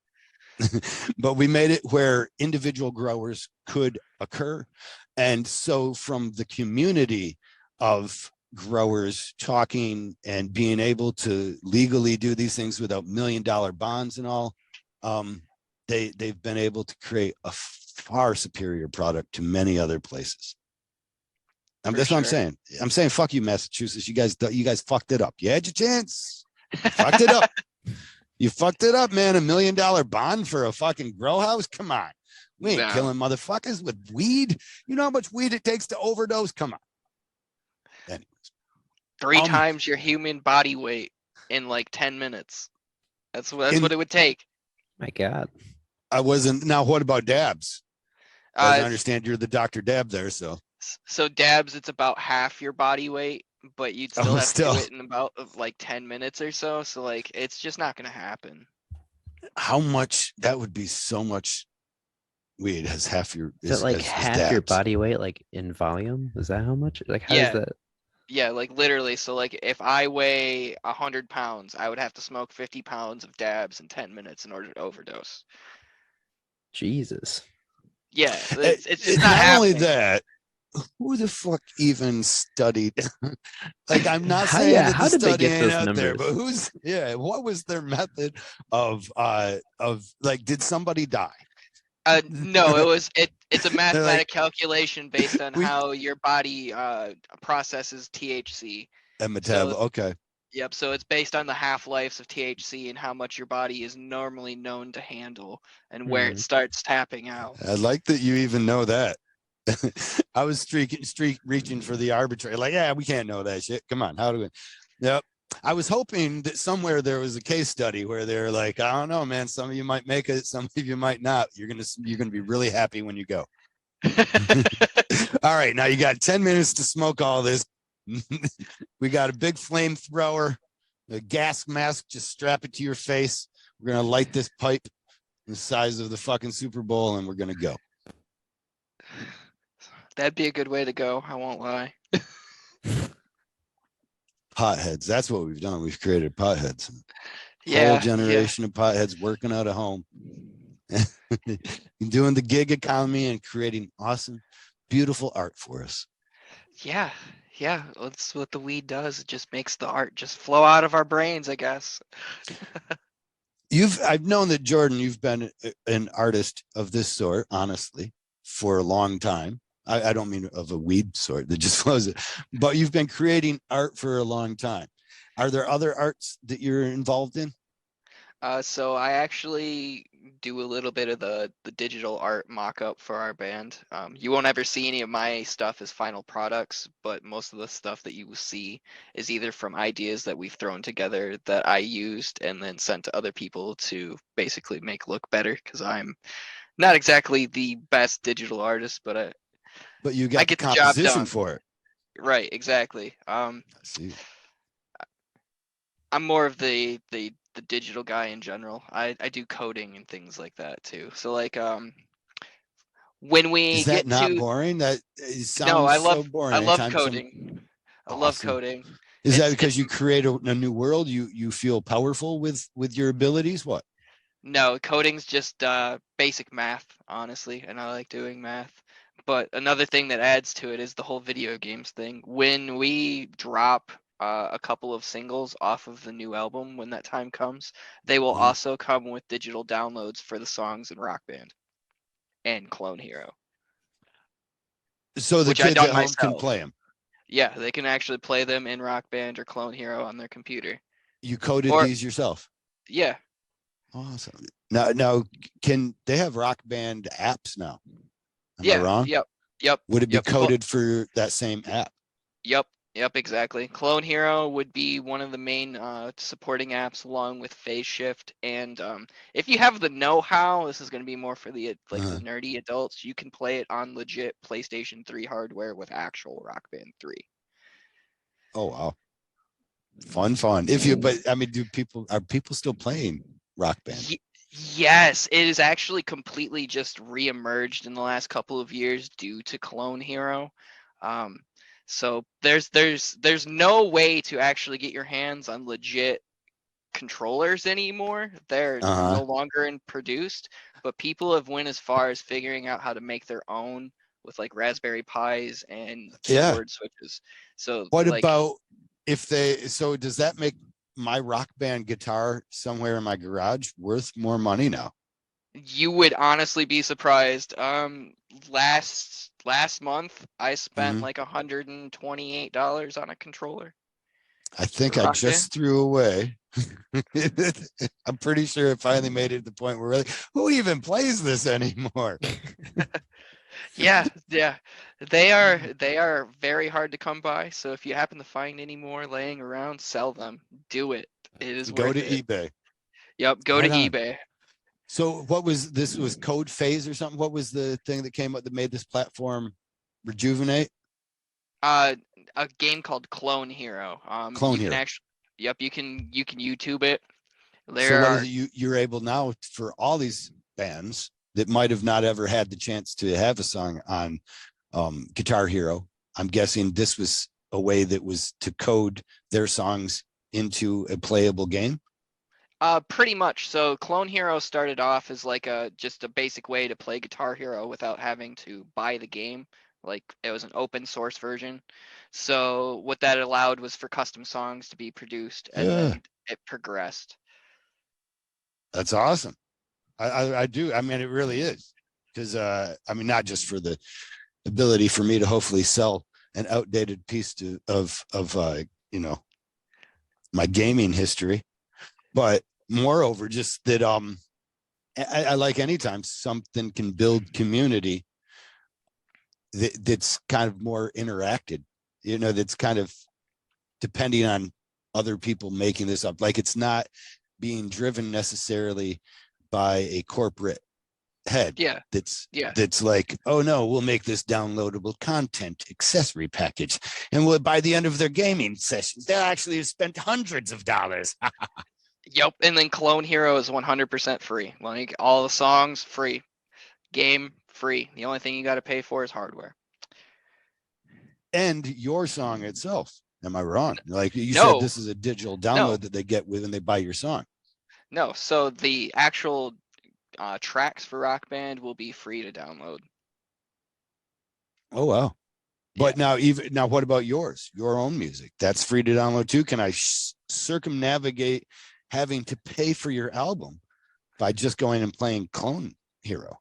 But we made it where individual growers could occur. And so from the community of growers talking and being able to legally do these things without $1 million bonds and all, they've been able to create a far superior product to many other places. That's what I'm saying. I'm saying, fuck you, Massachusetts. You guys fucked it up. You had your chance. Fucked it up. You fucked it up, man. $1 million bond for a fucking grow house? Come on. We ain't killing motherfuckers with weed. You know how much weed it takes to overdose? Come on. Anyways. 3 times your human body weight in like 10 minutes. That's what it would take. My God. I wasn't. Now, what about dabs? As I understand, you're the Dr. Dab there, so. So dabs, it's about half your body weight, but you'd still have to do it in about like 10 minutes or so. So like, it's just not gonna happen. How much? That would be so much weed has half your. Is it like half your body weight, like in volume? Is that how much? Like, how does that? Yeah, like literally. So like, if I weigh 100 pounds, I would have to smoke 50 pounds of dabs in 10 minutes in order to overdose. Jesus. Yeah, it's just not only that. Who the fuck even studied? Like, I'm not saying that the study ain't out there, but what was their method of like, did somebody die? No, it's a mathematic calculation based on how your body processes THC. And metabolic. Okay. Yep. So it's based on the half-lives of THC and how much your body is normally known to handle and where it starts tapping out. I like that you even know that. I was reaching for the arbitrary, like, yeah, we can't know that shit. Come on, how do we? Yep. I was hoping that somewhere there was a case study where they're like, I don't know, man. Some of you might make it, some of you might not. You're gonna be really happy when you go. All right, now you got 10 minutes to smoke all this. We got a big flamethrower, a gas mask. Just strap it to your face. We're gonna light this pipe the size of the fucking Super Bowl, and we're gonna go. That'd be a good way to go. I won't lie. Potheads. That's what we've done. We've created potheads. Whole generation of potheads working out of home, doing the gig economy and creating awesome, beautiful art for us. Yeah. That's what the weed does. It just makes the art just flow out of our brains, I guess. I've known that, Jordan, you've been an artist of this sort, honestly, for a long time. I don't mean of a weed sort that just flows it, but you've been creating art for a long time. Are there other arts that you're involved in? So I actually do a little bit of the digital art mock-up for our band. You won't ever see any of my stuff as final products, but most of the stuff that you will see is either from ideas that we've thrown together that I used and then sent to other people to basically make look better, because I'm not exactly the best digital artist, but you got I get the the job composition done. for it. Right, exactly. I see. I'm more of the digital guy in general. I do coding and things like that too. So like when we is that get not to boring? That sounds no, I so boring. love coding. I love coding. Is that because you create a new world? You feel powerful with your abilities? What? No, coding's just basic math, honestly, and I like doing math. But another thing that adds to it is the whole video games thing. When we drop a couple of singles off of the new album, when that time comes, they will also come with digital downloads for the songs in Rock Band. and Clone Hero. So the Which I kids done at home can myself. play them. Yeah, they can actually play them in Rock Band or Clone Hero on their computer. You coded Or these yourself. yeah, Awesome. Now, can they have Rock Band apps now? Am I yeah, wrong? yep, Would it be yep. coded for that same app? Yep, exactly. Clone Hero would be one of the main supporting apps, along with Phase Shift. And if you have the know-how, this is going to be more for the the nerdy adults. You can play it on legit PlayStation 3 hardware with actual Rock Band 3. Oh wow, fun. But I mean, are people still playing Rock Band? Yes, it is actually completely just re-emerged in the last couple of years due to Clone Hero. So there's no way to actually get your hands on legit controllers anymore. They're no longer produced, but people have went as far as figuring out how to make their own with like Raspberry Pis and keyboard switches. So What like, about if so does that make my Rock Band guitar somewhere in my garage worth more money now? you would honestly be surprised. Last month I spent like $128 on a controller. I think I just threw away. I'm pretty sure it finally made it to the point where who even plays this anymore? Yeah. They are very hard to come by. So if you happen to find any more laying around, sell them. Do it. It is Go worth to it. eBay. Yep, go to eBay. So what was this? Was Code Phase or something? What was the thing that came up that made this platform rejuvenate? A game called Clone Hero. Clone You can Hero. actually, yep, you can YouTube it. So what is it you're able now for all these bands that might have not ever had the chance to have a song on Guitar Hero? I'm guessing this was a way that was to code their songs into a playable game. Pretty much. So Clone Hero started off as like just a basic way to play Guitar Hero without having to buy the game. Like it was an open source version. So what that allowed was for custom songs to be produced, and then it progressed. That's awesome. I do. I mean, it really is. Because I mean, not just for the ability for me to hopefully sell an outdated piece of my gaming history, but moreover, just that I like anytime something can build community that's kind of more interacted, that's kind of depending on other people making this up. Like it's not being driven necessarily by a corporate head. Yeah. That's like, oh no, we'll make this downloadable content accessory package. And by the end of their gaming sessions, they'll actually have spent hundreds of dollars. Yep. And then Clone Hero is 100% free. Like all the songs free, game free. The only thing you got to pay for is hardware. And your song itself. Am I wrong? Like you said, this is a digital download that they get when they buy your song. No. So the actual tracks for Rock Band will be free to download. Oh, wow. But now, what about yours? Your own music? That's free to download too. Can I circumnavigate having to pay for your album by just going and playing Clone Hero?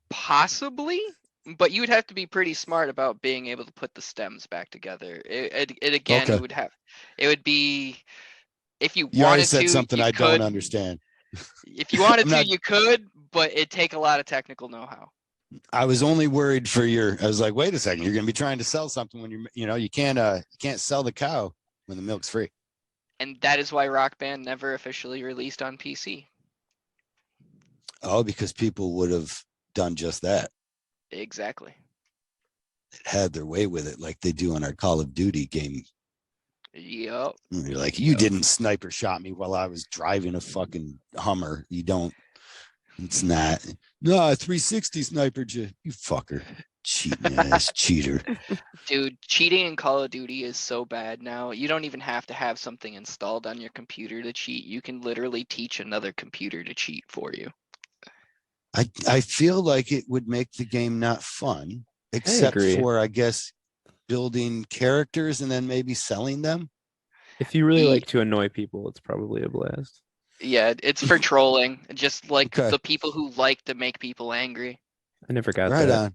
Possibly, but you would have to be pretty smart about being able to put the stems back together. It would be, if you wanted to, said something I don't understand. If you wanted to, you could, but it'd take a lot of technical know-how. I was only worried for I was like, wait a second, you're going to be trying to sell something when you can't sell the cow when the milk's free. And that is why Rock Band never officially released on PC. Oh, because people would have done just that. Exactly. It had their way with it like they do on our Call of Duty game. Yep. You're like, you didn't sniper shot me while I was driving a fucking Hummer. You don't. It's not. No, 360 snipered you. You fucker. Cheating ass cheater. Dude, cheating in Call of Duty is so bad now. You don't even have to have something installed on your computer to cheat. You can literally teach another computer to cheat for you. I feel like it would make the game not fun, except for, I guess, building characters and then maybe selling them. If you really like to annoy people, it's probably a blast. Yeah, it's for trolling. Just like Okay. the people who like to make people angry. I never got Right that. on.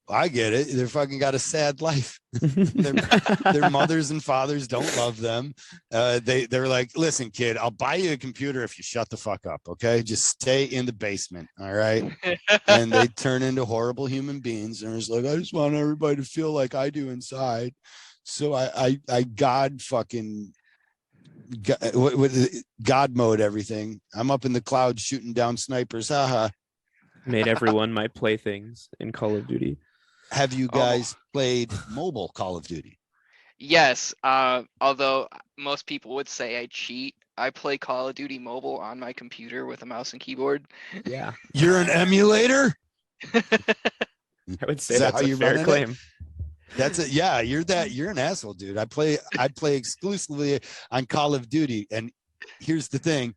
I get it. They're fucking got a sad life. Their mothers and fathers don't love them. They're like, listen, kid, I'll buy you a computer if you shut the fuck up. Okay, just stay in the basement. All right. And they turn into horrible human beings, and it's like, I just want everybody to feel like I do inside. So I God fucking God mode everything. I'm up in the clouds shooting down snipers. Haha. Made everyone my playthings in Call of Duty. Have you guys played mobile Call of Duty? Yes, although most people would say I cheat, I play Call of Duty Mobile on my computer with a mouse and keyboard. Yeah, You're an emulator? I would say Is that that's how a you fair run it? claim. That's it. Yeah, you're an asshole, dude. I play exclusively on Call of Duty. And here's the thing.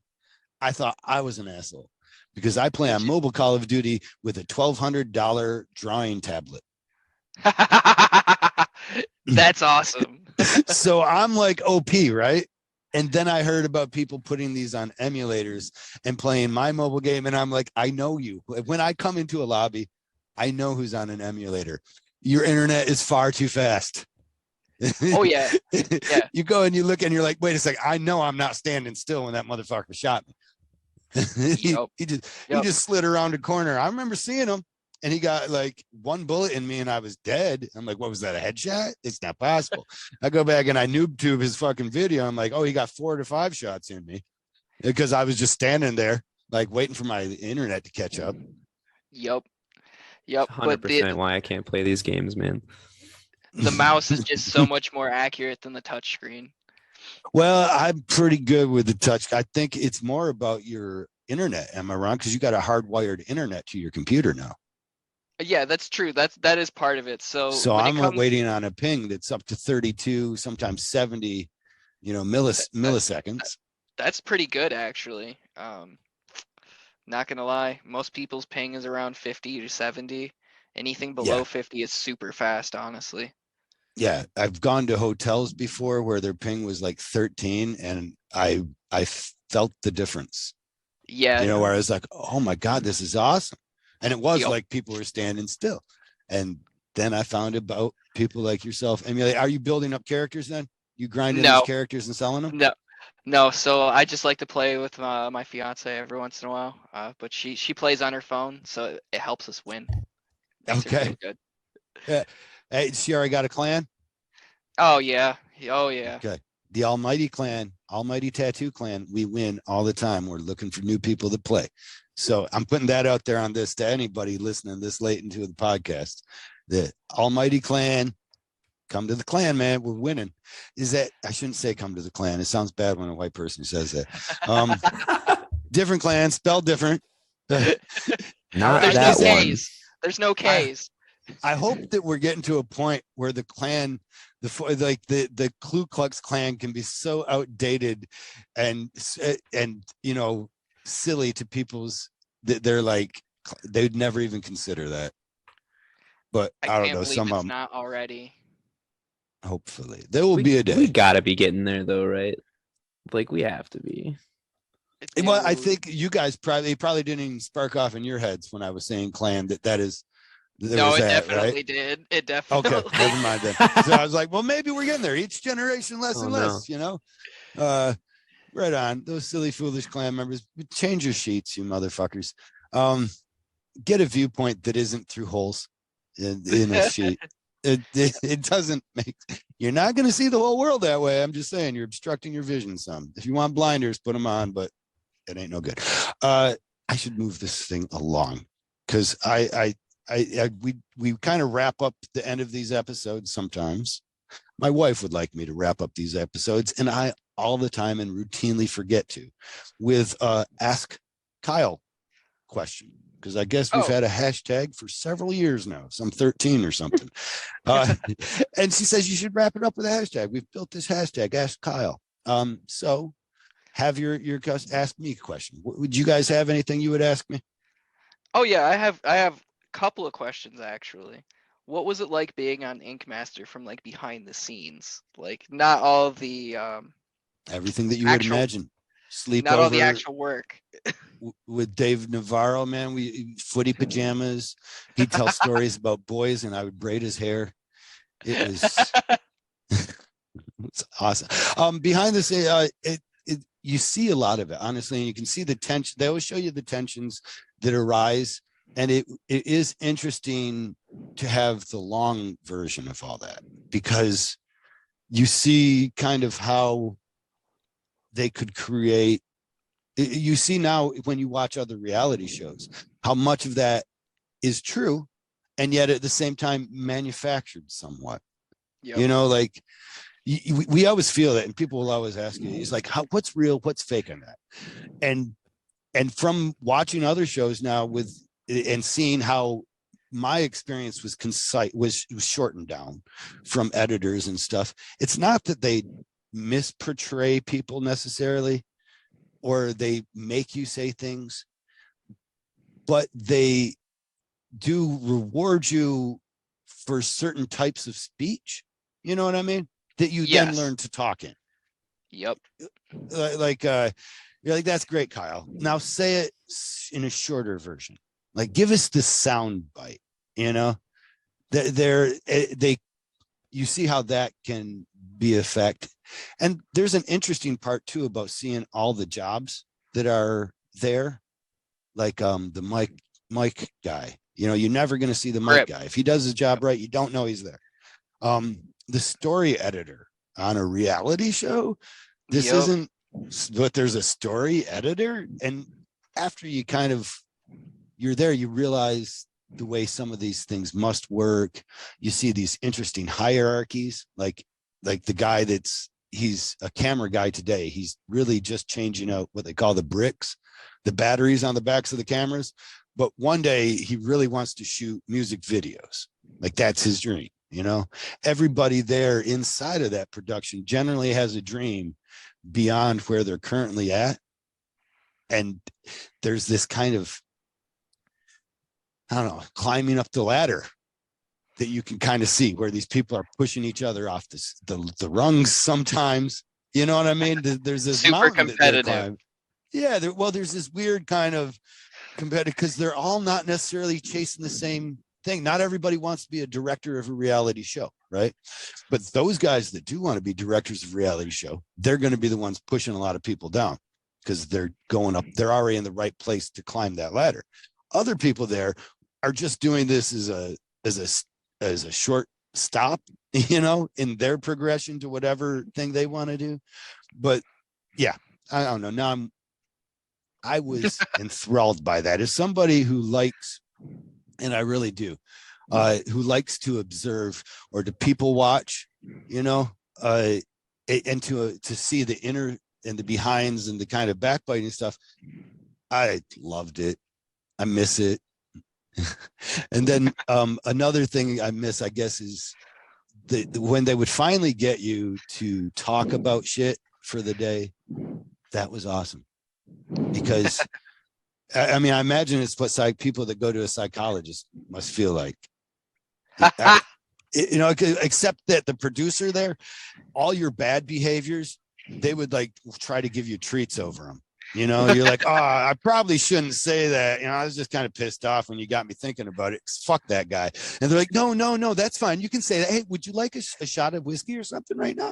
I thought I was an asshole because I play on mobile Call of Duty with a $1,200 drawing tablet. That's awesome. So I'm like OP, right? And then I heard about people putting these on emulators and playing my mobile game. And I'm like, I know you. When I come into a lobby, I know who's on an emulator. Your internet is far too fast. Oh yeah. Yeah. You go and you look and you're like, wait a second, I know I'm not standing still when that motherfucker shot me. Yep. He just slid around a corner. I remember seeing him and he got like one bullet in me and I was dead. I'm like, what was that, a headshot? It's not possible. I go back and I noob tube his fucking video. I'm like, oh, he got 4 to 5 shots in me because I was just standing there like waiting for my internet to catch up. Yep. 100% why I can't play these games, man. The mouse is just so much more accurate than the touchscreen. Well, I'm pretty good with the touch. I think it's more about your internet. Am I wrong? Because you got a hardwired internet to your computer now. Yeah, that's true. That is part of it. So I'm waiting on a ping that's up to 32, sometimes 70, milliseconds. That's pretty good, actually. Not gonna lie, most people's ping is around 50 to 70. Anything below 50 is super fast, honestly. Yeah, I've gone to hotels before where their ping was like 13, and I felt the difference. Yeah. Where I was like, oh my God, this is awesome. And it was like people were standing still. And then I found about people like yourself. Emulate. Are you building up characters then? You grinding these characters and selling them? No. So I just like to play with my fiance every once in a while. But she plays on her phone, so it helps us win. Makes her feel good. Yeah. Hey, she already got a clan? Oh yeah. Okay. The Almighty Clan, Almighty Tattoo Clan, we win all the time. We're looking for new people to play. So I'm putting that out there on this to anybody listening this late into the podcast. The Almighty Clan, come to the clan, man. We're winning. I shouldn't say come to the clan. It sounds bad when a white person says that. Different clan, spelled different. Not There's that no one. K's. There's no K's. I hope that we're getting to a point where the clan, the Ku Klux Klan can be so outdated and silly to people's that they're like they'd never even consider that. But I don't know. Some of them not already. Hopefully there will be a day. We gotta be getting there though, right? Like we have to be. Well, I think you guys probably didn't even spark off in your heads when I was saying clan that is. No, it definitely did. It definitely. Okay, never mind then. So I was like, well, maybe we're getting there. Each generation less and less, Right on. Those silly, foolish clan members, change your sheets, you motherfuckers. Get a viewpoint that isn't through holes in a sheet. It doesn't make. You're not going to see the whole world that way. I'm just saying, you're obstructing your vision some. If you want blinders, put them on, but it ain't no good. I should move this thing along because we kind of wrap up the end of these episodes sometimes. My wife would like me to wrap up these episodes, and I all the time and routinely forget to with Ask Kyle question, because I guess we've had a hashtag for several years now, some 13 or something. And she says you should wrap it up with a hashtag. We've built this hashtag, Ask Kyle. So have your ask me a question. Would you guys have anything you would ask me? Oh yeah, I have a couple of questions actually. What was it like being on Ink Master from like behind the scenes? Like not all of the everything that you would imagine. Not all the sleepover actual work. with Dave Navarro, man. We footy pajamas. He'd tell stories about boys, and I would braid his hair. It was it's awesome. Behind this, you see a lot of it, honestly, and you can see the tension. They always show you the tensions that arise, and it is interesting to have the long version of all that, because you see kind of how they could create. You see now when you watch other reality shows, how much of that is true, and yet at the same time manufactured somewhat. Yep. You know, like we always feel that, and people will always ask you, it's like, what's real, what's fake on that? And from watching other shows now and seeing how my experience was concise, was shortened down from editors and stuff. It's not that they misportray people necessarily, or they make you say things, but they do reward you for certain types of speech. You know what I mean? That you then learn to talk in. Yep. You're like, that's great, Kyle. Now say it in a shorter version. Like, give us the sound bite. You know, you see how that can be effect. And there's an interesting part too about seeing all the jobs that are there, like the Mike guy. You know, you're never going to see the Mike guy. If he does his job right, you don't know he's there. The story editor on a reality show. This isn't, but there's a story editor. And after you you're there, you realize the way some of these things must work. You see these interesting hierarchies, like the guy he's a camera guy today. He's really just changing out what they call the bricks, the batteries on the backs of the cameras. But one day he really wants to shoot music videos. Like, that's his dream. You know, everybody there inside of that production generally has a dream beyond where they're currently at. And there's this kind of, I don't know, climbing up the ladder that you can kind of see, where these people are pushing each other off the rungs sometimes. You know what I mean? There's this super competitive. Yeah. There's this weird kind of competitive, because they're all not necessarily chasing the same thing. Not everybody wants to be a director of a reality show, right? But those guys that do want to be directors of a reality show, they're going to be the ones pushing a lot of people down, because they're going up. They're already in the right place to climb that ladder. Other people there are just doing this as a short stop, you know, in their progression to whatever thing they want to do. But yeah, I don't know. Now I was enthralled by that. As somebody who likes, and I really do, who likes to observe or to people watch, you know, and to see the inner and the behinds and the kind of backbiting stuff. I loved it. I miss it. And then another thing I miss, I guess, is when they would finally get you to talk about shit for the day. That was awesome, because I mean, I imagine it's what people that go to a psychologist must feel like. You know, except that the producer there, all your bad behaviors, they would like try to give you treats over them. You know, you're like, oh, I probably shouldn't say that. You know, I was just kind of pissed off when you got me thinking about it. Fuck that guy. And they're like, no, that's fine. You can say that. Hey, would you like a shot of whiskey or something right now?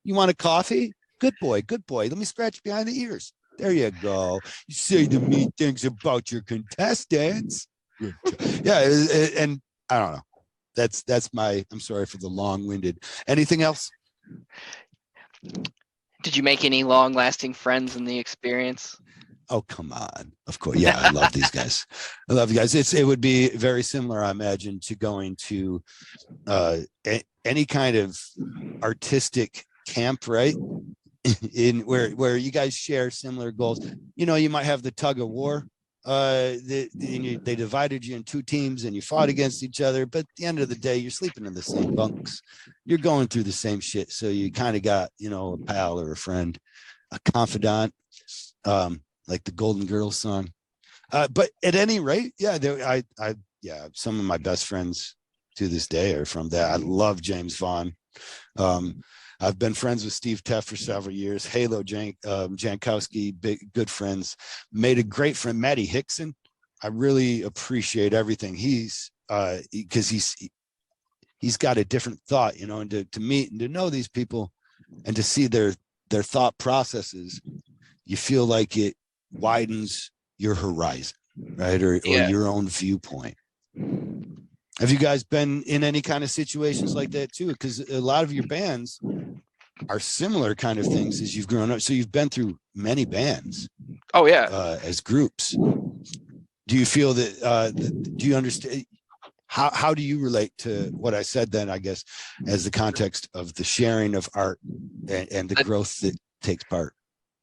You want a coffee? Good boy. Let me scratch behind the ears. There you go. You say the mean things about your contestants. Yeah, and I don't know. That's I'm sorry for the long-winded. Anything else? Did you make any long-lasting friends in the experience? Oh, come on. Of course. Yeah, I love these guys. I love you guys. It would be very similar, I imagine, to going to any kind of artistic camp, right? In where you guys share similar goals. You know, you might have the tug of war. They divided you in two teams and you fought against each other, but at the end of the day, you're sleeping in the same bunks. You're going through the same shit. So you kind of got, you know, a pal or a friend, a confidant, like the Golden Girls song. But at any rate, yeah, some of my best friends to this day are from that. I love James Vaughn. I've been friends with Steve Teff for several years. Halo Jankowski, good friends. Made a great friend, Matty Hickson. I really appreciate everything because he's got a different thought, and to meet and to know these people and to see their thought processes, you feel like it widens your horizon, right? Or your own viewpoint. Have you guys been in any kind of situations like that too? Because a lot of your bands are similar kind of things as you've grown up. So you've been through many bands. Oh yeah. As groups. Do you feel that, do you understand, how do you relate to what I said then, I guess, as the context of the sharing of art and the growth that takes part?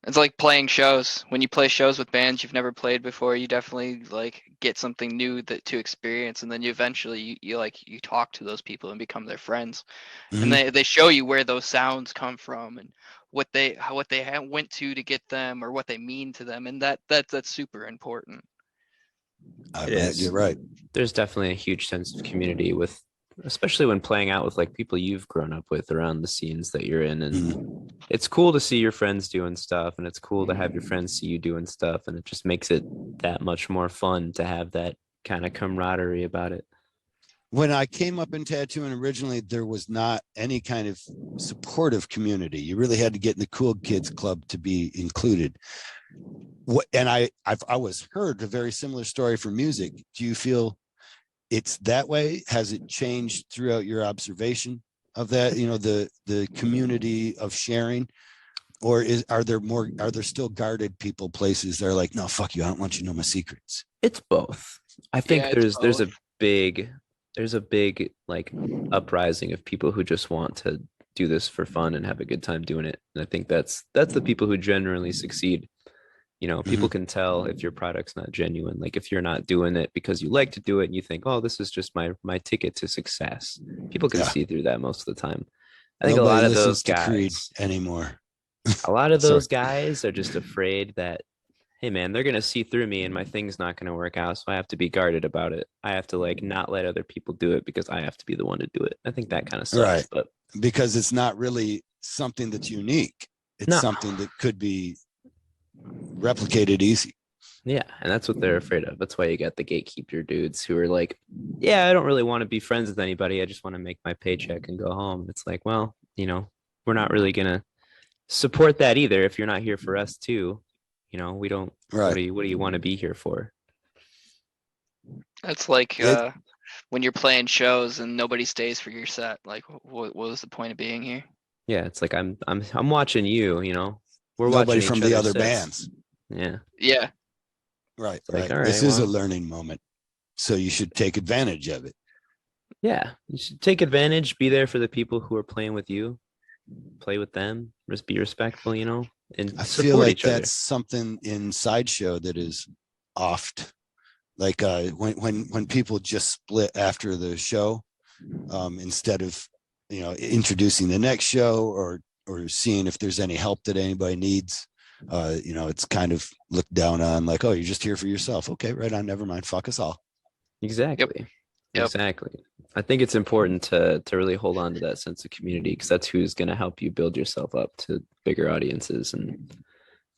It's like playing shows. When you play shows with bands you've never played before, you definitely like get something new to experience, and then you eventually you talk to those people and become their friends, and they show you where those sounds come from and what they went to get them or what they mean to them, and that's super important. I bet you're right. There's definitely a huge sense of community with, especially when playing out with like people you've grown up with around the scenes that you're in. And it's cool to see your friends doing stuff, and it's cool to have your friends see you doing stuff. And it just makes it that much more fun to have that kind of camaraderie about it. When I came up in tattooing originally, there was not any kind of supportive community. You really had to get in the cool kids club to be included. And I've always heard a very similar story for music. Do you feel it's that way? Has it changed throughout your observation of that, the community of sharing? Or are there still guarded people, places that are like, no, fuck you, I don't want you to know my secrets? It's both. I think there's a big like uprising of people who just want to do this for fun and have a good time doing it. And I think that's the people who generally succeed. People can tell if your product's not genuine. Like if you're not doing it because you like to do it and you think, oh, this is just my ticket to success. People can see through that most of the time. I think Nobody a lot of listens those to Creed guys anymore. A lot of those guys are just afraid that, hey man, they're gonna see through me and my thing's not gonna work out. So I have to be guarded about it. I have to like not let other people do it because I have to be the one to do it. I think that kind of sucks. Right. But because it's not really something that's unique. It's something that could be replicated easy. Yeah, and that's what they're afraid of. That's why you got the gatekeeper dudes who are like, yeah, I don't really want to be friends with anybody. I just want to make my paycheck and go home. It's like, well, we're not really gonna support that either if you're not here for us too. We don't. Right. What do you want to be here for? That's like when you're playing shows and nobody stays for your set. Like, what was the point of being here? Yeah, it's like I'm watching you. We're nobody watching from the other bands. Yeah. Yeah. Right. Like, right. All right, this is a learning moment, so you should take advantage of it. Yeah, you should take advantage. Be there for the people who are playing with you. Play with them. Just be respectful. And I feel like that's something in Sideshow that is oft. Like when people just split after the show, instead of introducing the next show or seeing if there's any help that anybody needs. It's kind of looked down on, like, oh, you're just here for yourself. Okay, right on. Never mind. Fuck us all. Exactly. Yep. Exactly. I think it's important to really hold on to that sense of community, because that's who's going to help you build yourself up to bigger audiences and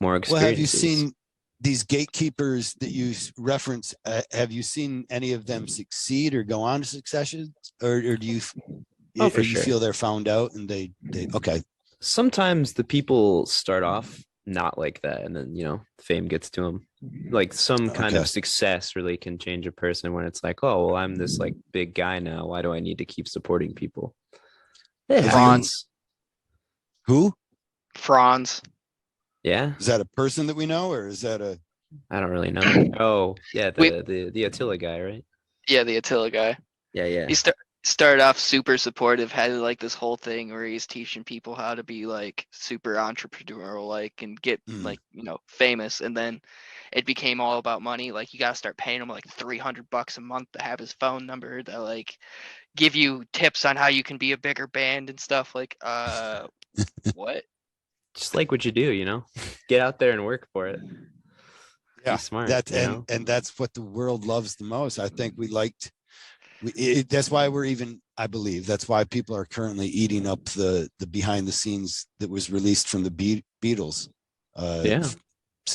more experiences. Well, have you seen these gatekeepers that you reference? Have you seen any of them succeed or go on to successions, or do you? You feel they're found out and they okay. Sometimes the people start off not like that, and then fame gets to them. Like some kind of success really can change a person when it's like, oh well, I'm this like big guy now, why do I need to keep supporting people? Franz. Who? Franz. Yeah, is that a person that we know, or is that a I don't really know. Oh yeah, the Attila guy, right? Yeah, the Attila guy. Yeah. He started off super supportive, had like this whole thing where he's teaching people how to be like super entrepreneurial, like, and get like famous, and then it became all about money. Like you gotta start paying him like $300 a month to have his phone number, to like give you tips on how you can be a bigger band and stuff. Like what? Just like what you do, get out there and work for it. Yeah, be smart. And that's what the world loves the most. I think we liked That's why we're even, I believe that's why people are currently eating up the behind the scenes that was released from the Beatles. Yeah.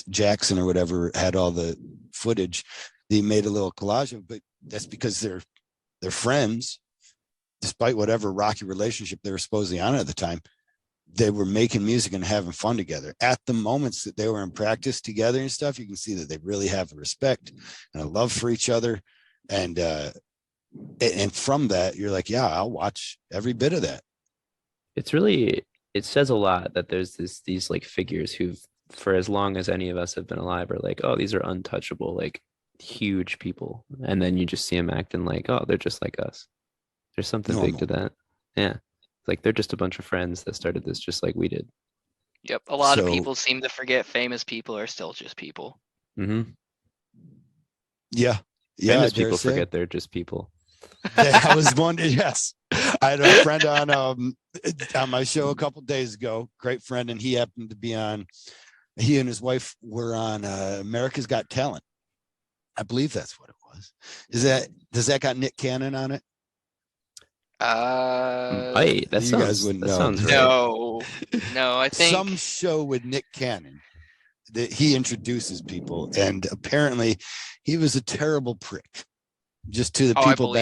Jackson or whatever had all the footage. They made a little collage of, but that's because they're friends, despite whatever rocky relationship they were supposedly on at the time. They were making music and having fun together. At the moments that they were in practice together and stuff, you can see that they really have a respect and a love for each other. And from that, you're like, yeah, I'll watch every bit of that. It's really, it says a lot that there's these like figures who've, for as long as any of us have been alive, are like, oh, these are untouchable, like huge people. And then you just see them acting like, oh, they're just like us. There's something big to that. Yeah. Like they're just a bunch of friends that started this just like we did. Yep. A lot of people seem to forget famous people are still just people. Mm-hmm. Yeah. Famous people forget they're just people. I was wondering, yes. I had a friend on my show a couple days ago, great friend, and he happened to be on, he and his wife were on America's Got Talent. I believe that's what it was. Does that got Nick Cannon on it? That you guys wouldn't know. Sounds right. No, I think some show with Nick Cannon that he introduces people, and apparently he was a terrible prick just to the people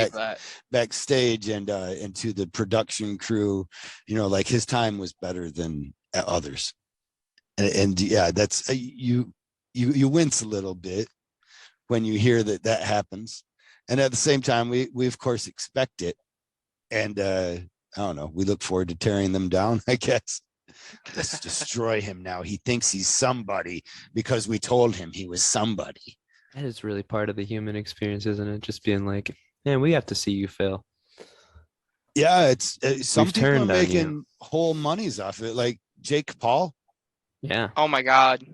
backstage and to the production crew. You know, like his time was better than others, and yeah, that's you wince a little bit when you hear that happens, and at the same time we of course expect it, and I don't know, we look forward to tearing them down, I guess. Let's destroy him now. He thinks he's somebody because we told him he was somebody. That is really part of the human experience, isn't it? Just being like, man, we have to see you fail. Yeah, it's some people are making whole monies off it, like Jake Paul. Yeah. Oh my God.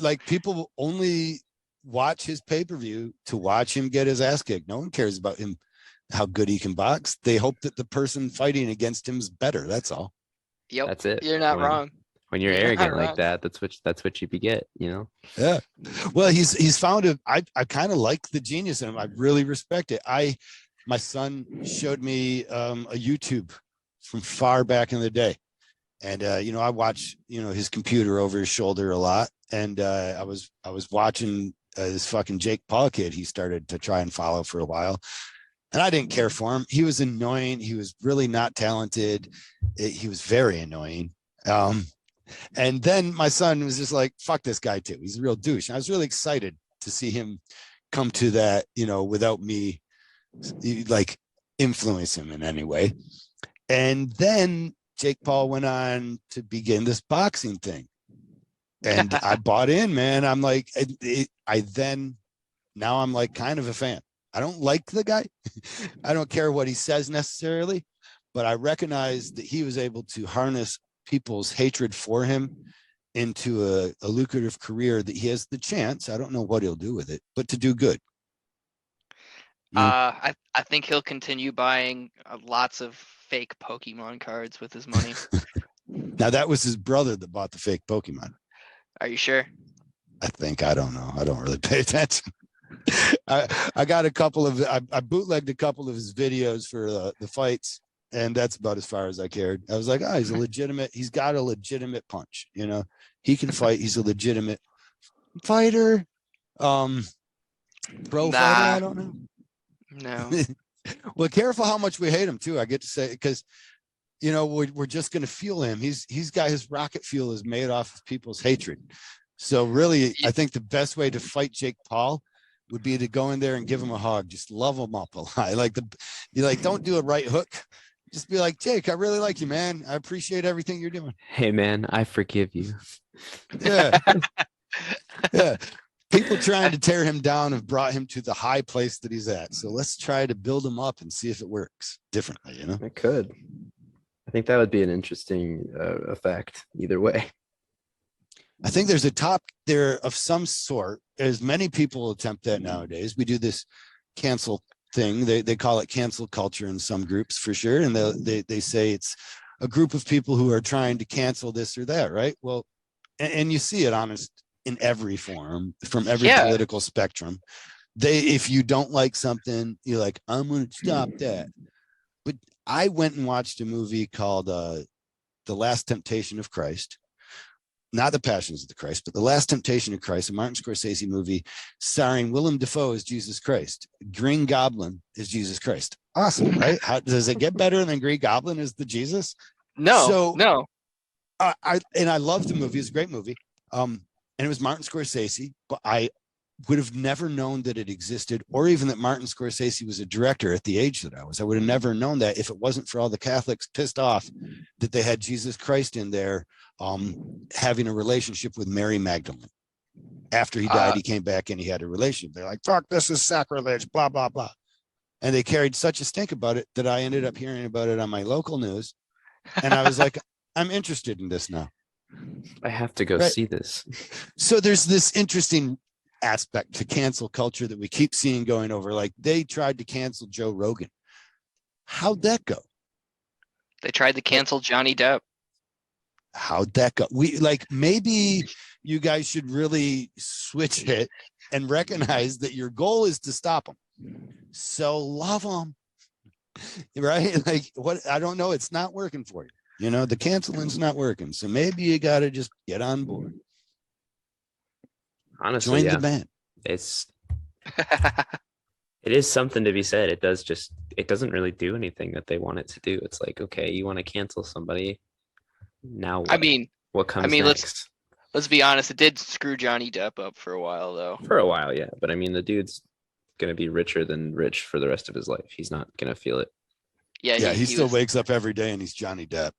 Like people only watch his pay-per-view to watch him get his ass kicked. No one cares about him, how good he can box. They hope that the person fighting against him is better. That's all. Yep. That's it. You're not wrong. When you're arrogant like that, that's what you beget, you know? Yeah. Well, he's found I kind of like the genius in him. I really respect it. My son showed me a YouTube from far back in the day. And I watch, his computer over his shoulder a lot. And I was watching this fucking Jake Paul kid he started to try and follow for a while. And I didn't care for him. He was annoying. He was really not talented. He was very annoying. And then my son was just like, fuck this guy too. He's a real douche. And I was really excited to see him come to that, without me like influence him in any way. And then Jake Paul went on to begin this boxing thing. And I bought in, man. I'm like, now I'm like kind of a fan. I don't like the guy. I don't care what he says necessarily, but I recognize that he was able to harness people's hatred for him into a lucrative career that he has the chance. I don't know what he'll do with it, but to do good. I think he'll continue buying lots of fake Pokemon cards with his money. Now that was his brother that bought the fake Pokemon. Are you sure? I think. I don't know. I don't really pay attention. I got a couple of, I bootlegged a couple of his videos for the fights, and that's about as far as I cared. I was like, oh, he's got a legitimate punch, he can fight. He's a legitimate fighter. Pro fighter, I don't know. No. Well, careful how much we hate him too. I get to say, because we're just going to fuel him. He's got his rocket fuel is made off of people's hatred. So really, I think the best way to fight Jake Paul would be to go in there and give him a hug. Just love him up a lot. Don't do a right hook. Just be like, Jake, I really like you, man. I appreciate everything you're doing. Hey, man, I forgive you. Yeah. Yeah. People trying to tear him down have brought him to the high place that he's at. So let's try to build him up and see if it works differently, It could. I think that would be an interesting effect either way. I think there's a top there of some sort, as many people attempt that nowadays. We do this cancel thing. They call it cancel culture in some groups for sure. And they say it's a group of people who are trying to cancel this or that, right? Well, and you see it in every form, from every political spectrum. if you don't like something, you're like, I'm going to stop that. But I went and watched a movie called The Last Temptation of Christ. Not The Passions of the Christ, but The Last Temptation of Christ, a Martin Scorsese movie starring Willem Dafoe as Jesus Christ. Green Goblin is Jesus Christ. Awesome, right? How does it get better than Green Goblin as the Jesus? No. I love the movie. It's a great movie. And it was Martin Scorsese, but I would have never known that it existed, or even that Martin Scorsese was a director at the age that I was. I would have never known that if it wasn't for all the Catholics pissed off that they had Jesus Christ in there having a relationship with Mary Magdalene. After he died, he came back and he had a relationship. They're like, fuck, this is sacrilege, blah, blah, blah. And they carried such a stink about it that I ended up hearing about it on my local news. And I was like, I'm interested in this now. I have to go see this. So there's this interesting aspect to cancel culture that we keep seeing going over. Like they tried to cancel Joe Rogan. How'd that go? They tried to cancel Johnny Depp. How'd that go? Maybe you guys should really switch it and recognize that your goal is to stop them. So love them, right? Like what? I don't know. It's not working for you. You know, the canceling's not working. So maybe you got to just get on board. Honestly, join the band. It is something to be said. It doesn't really do anything that they want it to do. It's like, okay, you want to cancel somebody. Now what? What comes next? Let's be honest. It did screw Johnny Depp up for a while, though. For a while, yeah. But I mean, the dude's gonna be richer than rich for the rest of his life. He's not gonna feel it. Yeah, he still wakes up every day and he's Johnny Depp.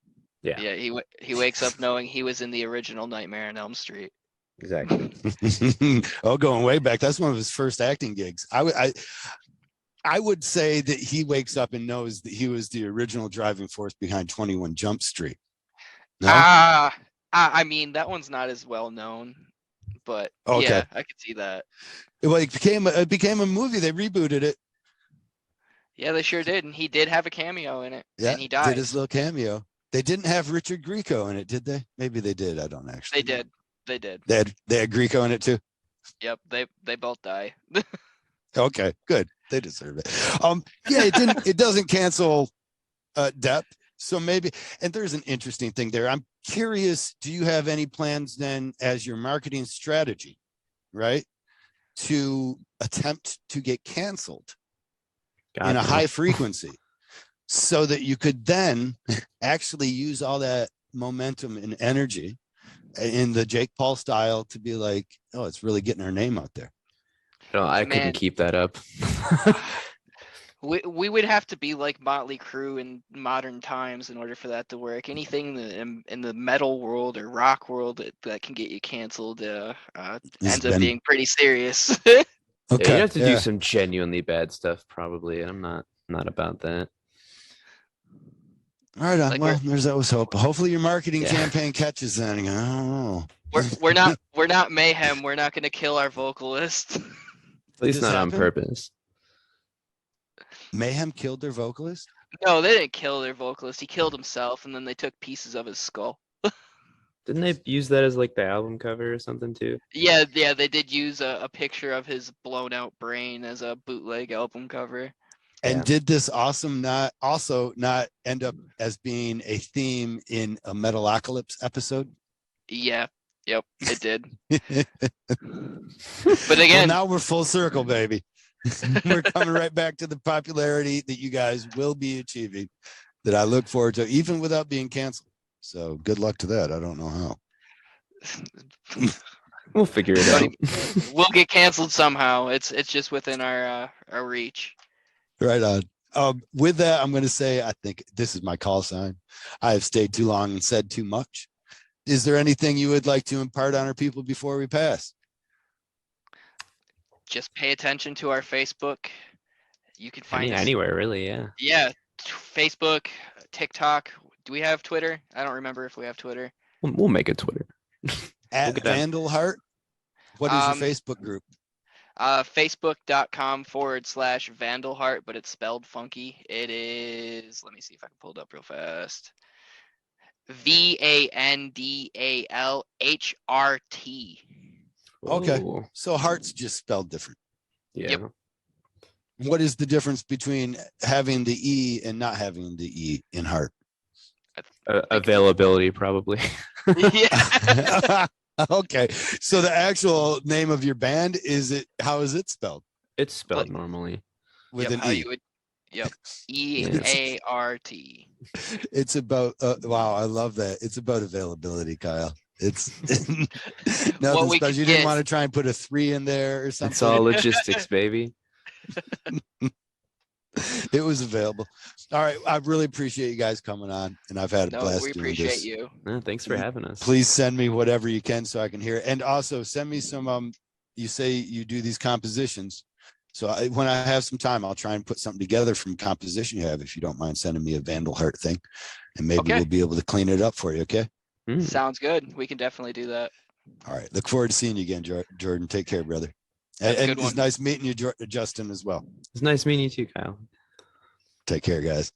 Yeah. Yeah, he wakes up knowing he was in the original Nightmare on Elm Street. Exactly. Going way back. That's one of his first acting gigs. I would say that he wakes up and knows that he was the original driving force behind 21 Jump Street. No? I mean, that one's not as well known, but okay. Yeah, I could see that. Well, it became a movie. They rebooted it. Yeah, they sure did, and he did have a cameo in it. Yeah, and he died. Did his little cameo. They didn't have Richard Grieco in it, did they? Maybe they did. I don't actually. They did. They did. They had Grieco in it too. Yep, they both die. Okay, good. They deserve it. Yeah, it doesn't cancel Depp. So maybe, and there's an interesting thing there. I'm curious, do you have any plans then as your marketing strategy, right, to attempt to get canceled in a high frequency so that you could then actually use all that momentum and energy in the Jake Paul style to be like, oh, it's really getting our name out there? No, I couldn't keep that up. We would have to be like Motley Crue in modern times in order for that to work. Anything in the metal world or rock world that can get you canceled ends up being pretty serious. Okay, yeah, you have to do some genuinely bad stuff probably, and I'm not about that. All right, like well, there's always hope. Hopefully your marketing campaign catches that. I don't know. We're not Mayhem. We're not going to kill our vocalist. At least not on purpose. Mayhem killed their vocalist? No, they didn't kill their vocalist. He killed himself, and then they took pieces of his skull. Didn't they use that as like the album cover or something too? Yeah, they did use a picture of his blown out brain as a bootleg album cover. And did this not end up as being a theme in a Metalocalypse episode? Yeah. Yep, it did. But again, now we're full circle, baby. We're coming right back to the popularity that you guys will be achieving, that I look forward to, even without being canceled. So good luck to that. I don't know how. We'll figure it out. We'll get canceled somehow. It's just within our reach. Right on. With that, I'm going to say, I think this is my call sign. I have stayed too long and said too much. Is there anything you would like to impart on our people before we pass? Just pay attention to our Facebook. You can find us anywhere, really. Yeah. Yeah. Facebook, TikTok. Do we have Twitter? I don't remember if we have Twitter. We'll make a Twitter. At Vandalheart. What is your Facebook group? Facebook.com/Vandalheart, but it's spelled funky. It is, let me see if I can pull it up real fast. VANDALHRT. Okay. So heart's just spelled different. Yeah. Yep. What is the difference between having the E and not having the E in heart? Availability, probably. Yeah. Okay, so the actual name of your band how is it spelled? It's spelled Like- normally. With Yep, an how E. you would. Yep. EART. It's about wow, I love that. It's about availability, Kyle. It's nothing we special. could You didn't get- want to try and put a 3 in there or something. It's all logistics, baby. It was available. All right, I really appreciate you guys coming on, and I've had a No, blast we doing appreciate this. you. Thanks for having us. Please send me whatever you can so I can hear it, and also send me some. You say you do these compositions, so when I have some time, I'll try and put something together from composition you have. If you don't mind sending me a Vandalheart thing, and maybe Okay. we'll be able to clean it up for you. Okay. Mm. Sounds good. We can definitely do that. All right. Look forward to seeing you again, Jordan. Take care, brother. Have a And good it's one. nice meeting you, Justin, as well. It's nice meeting you too, Kyle. Take care, guys.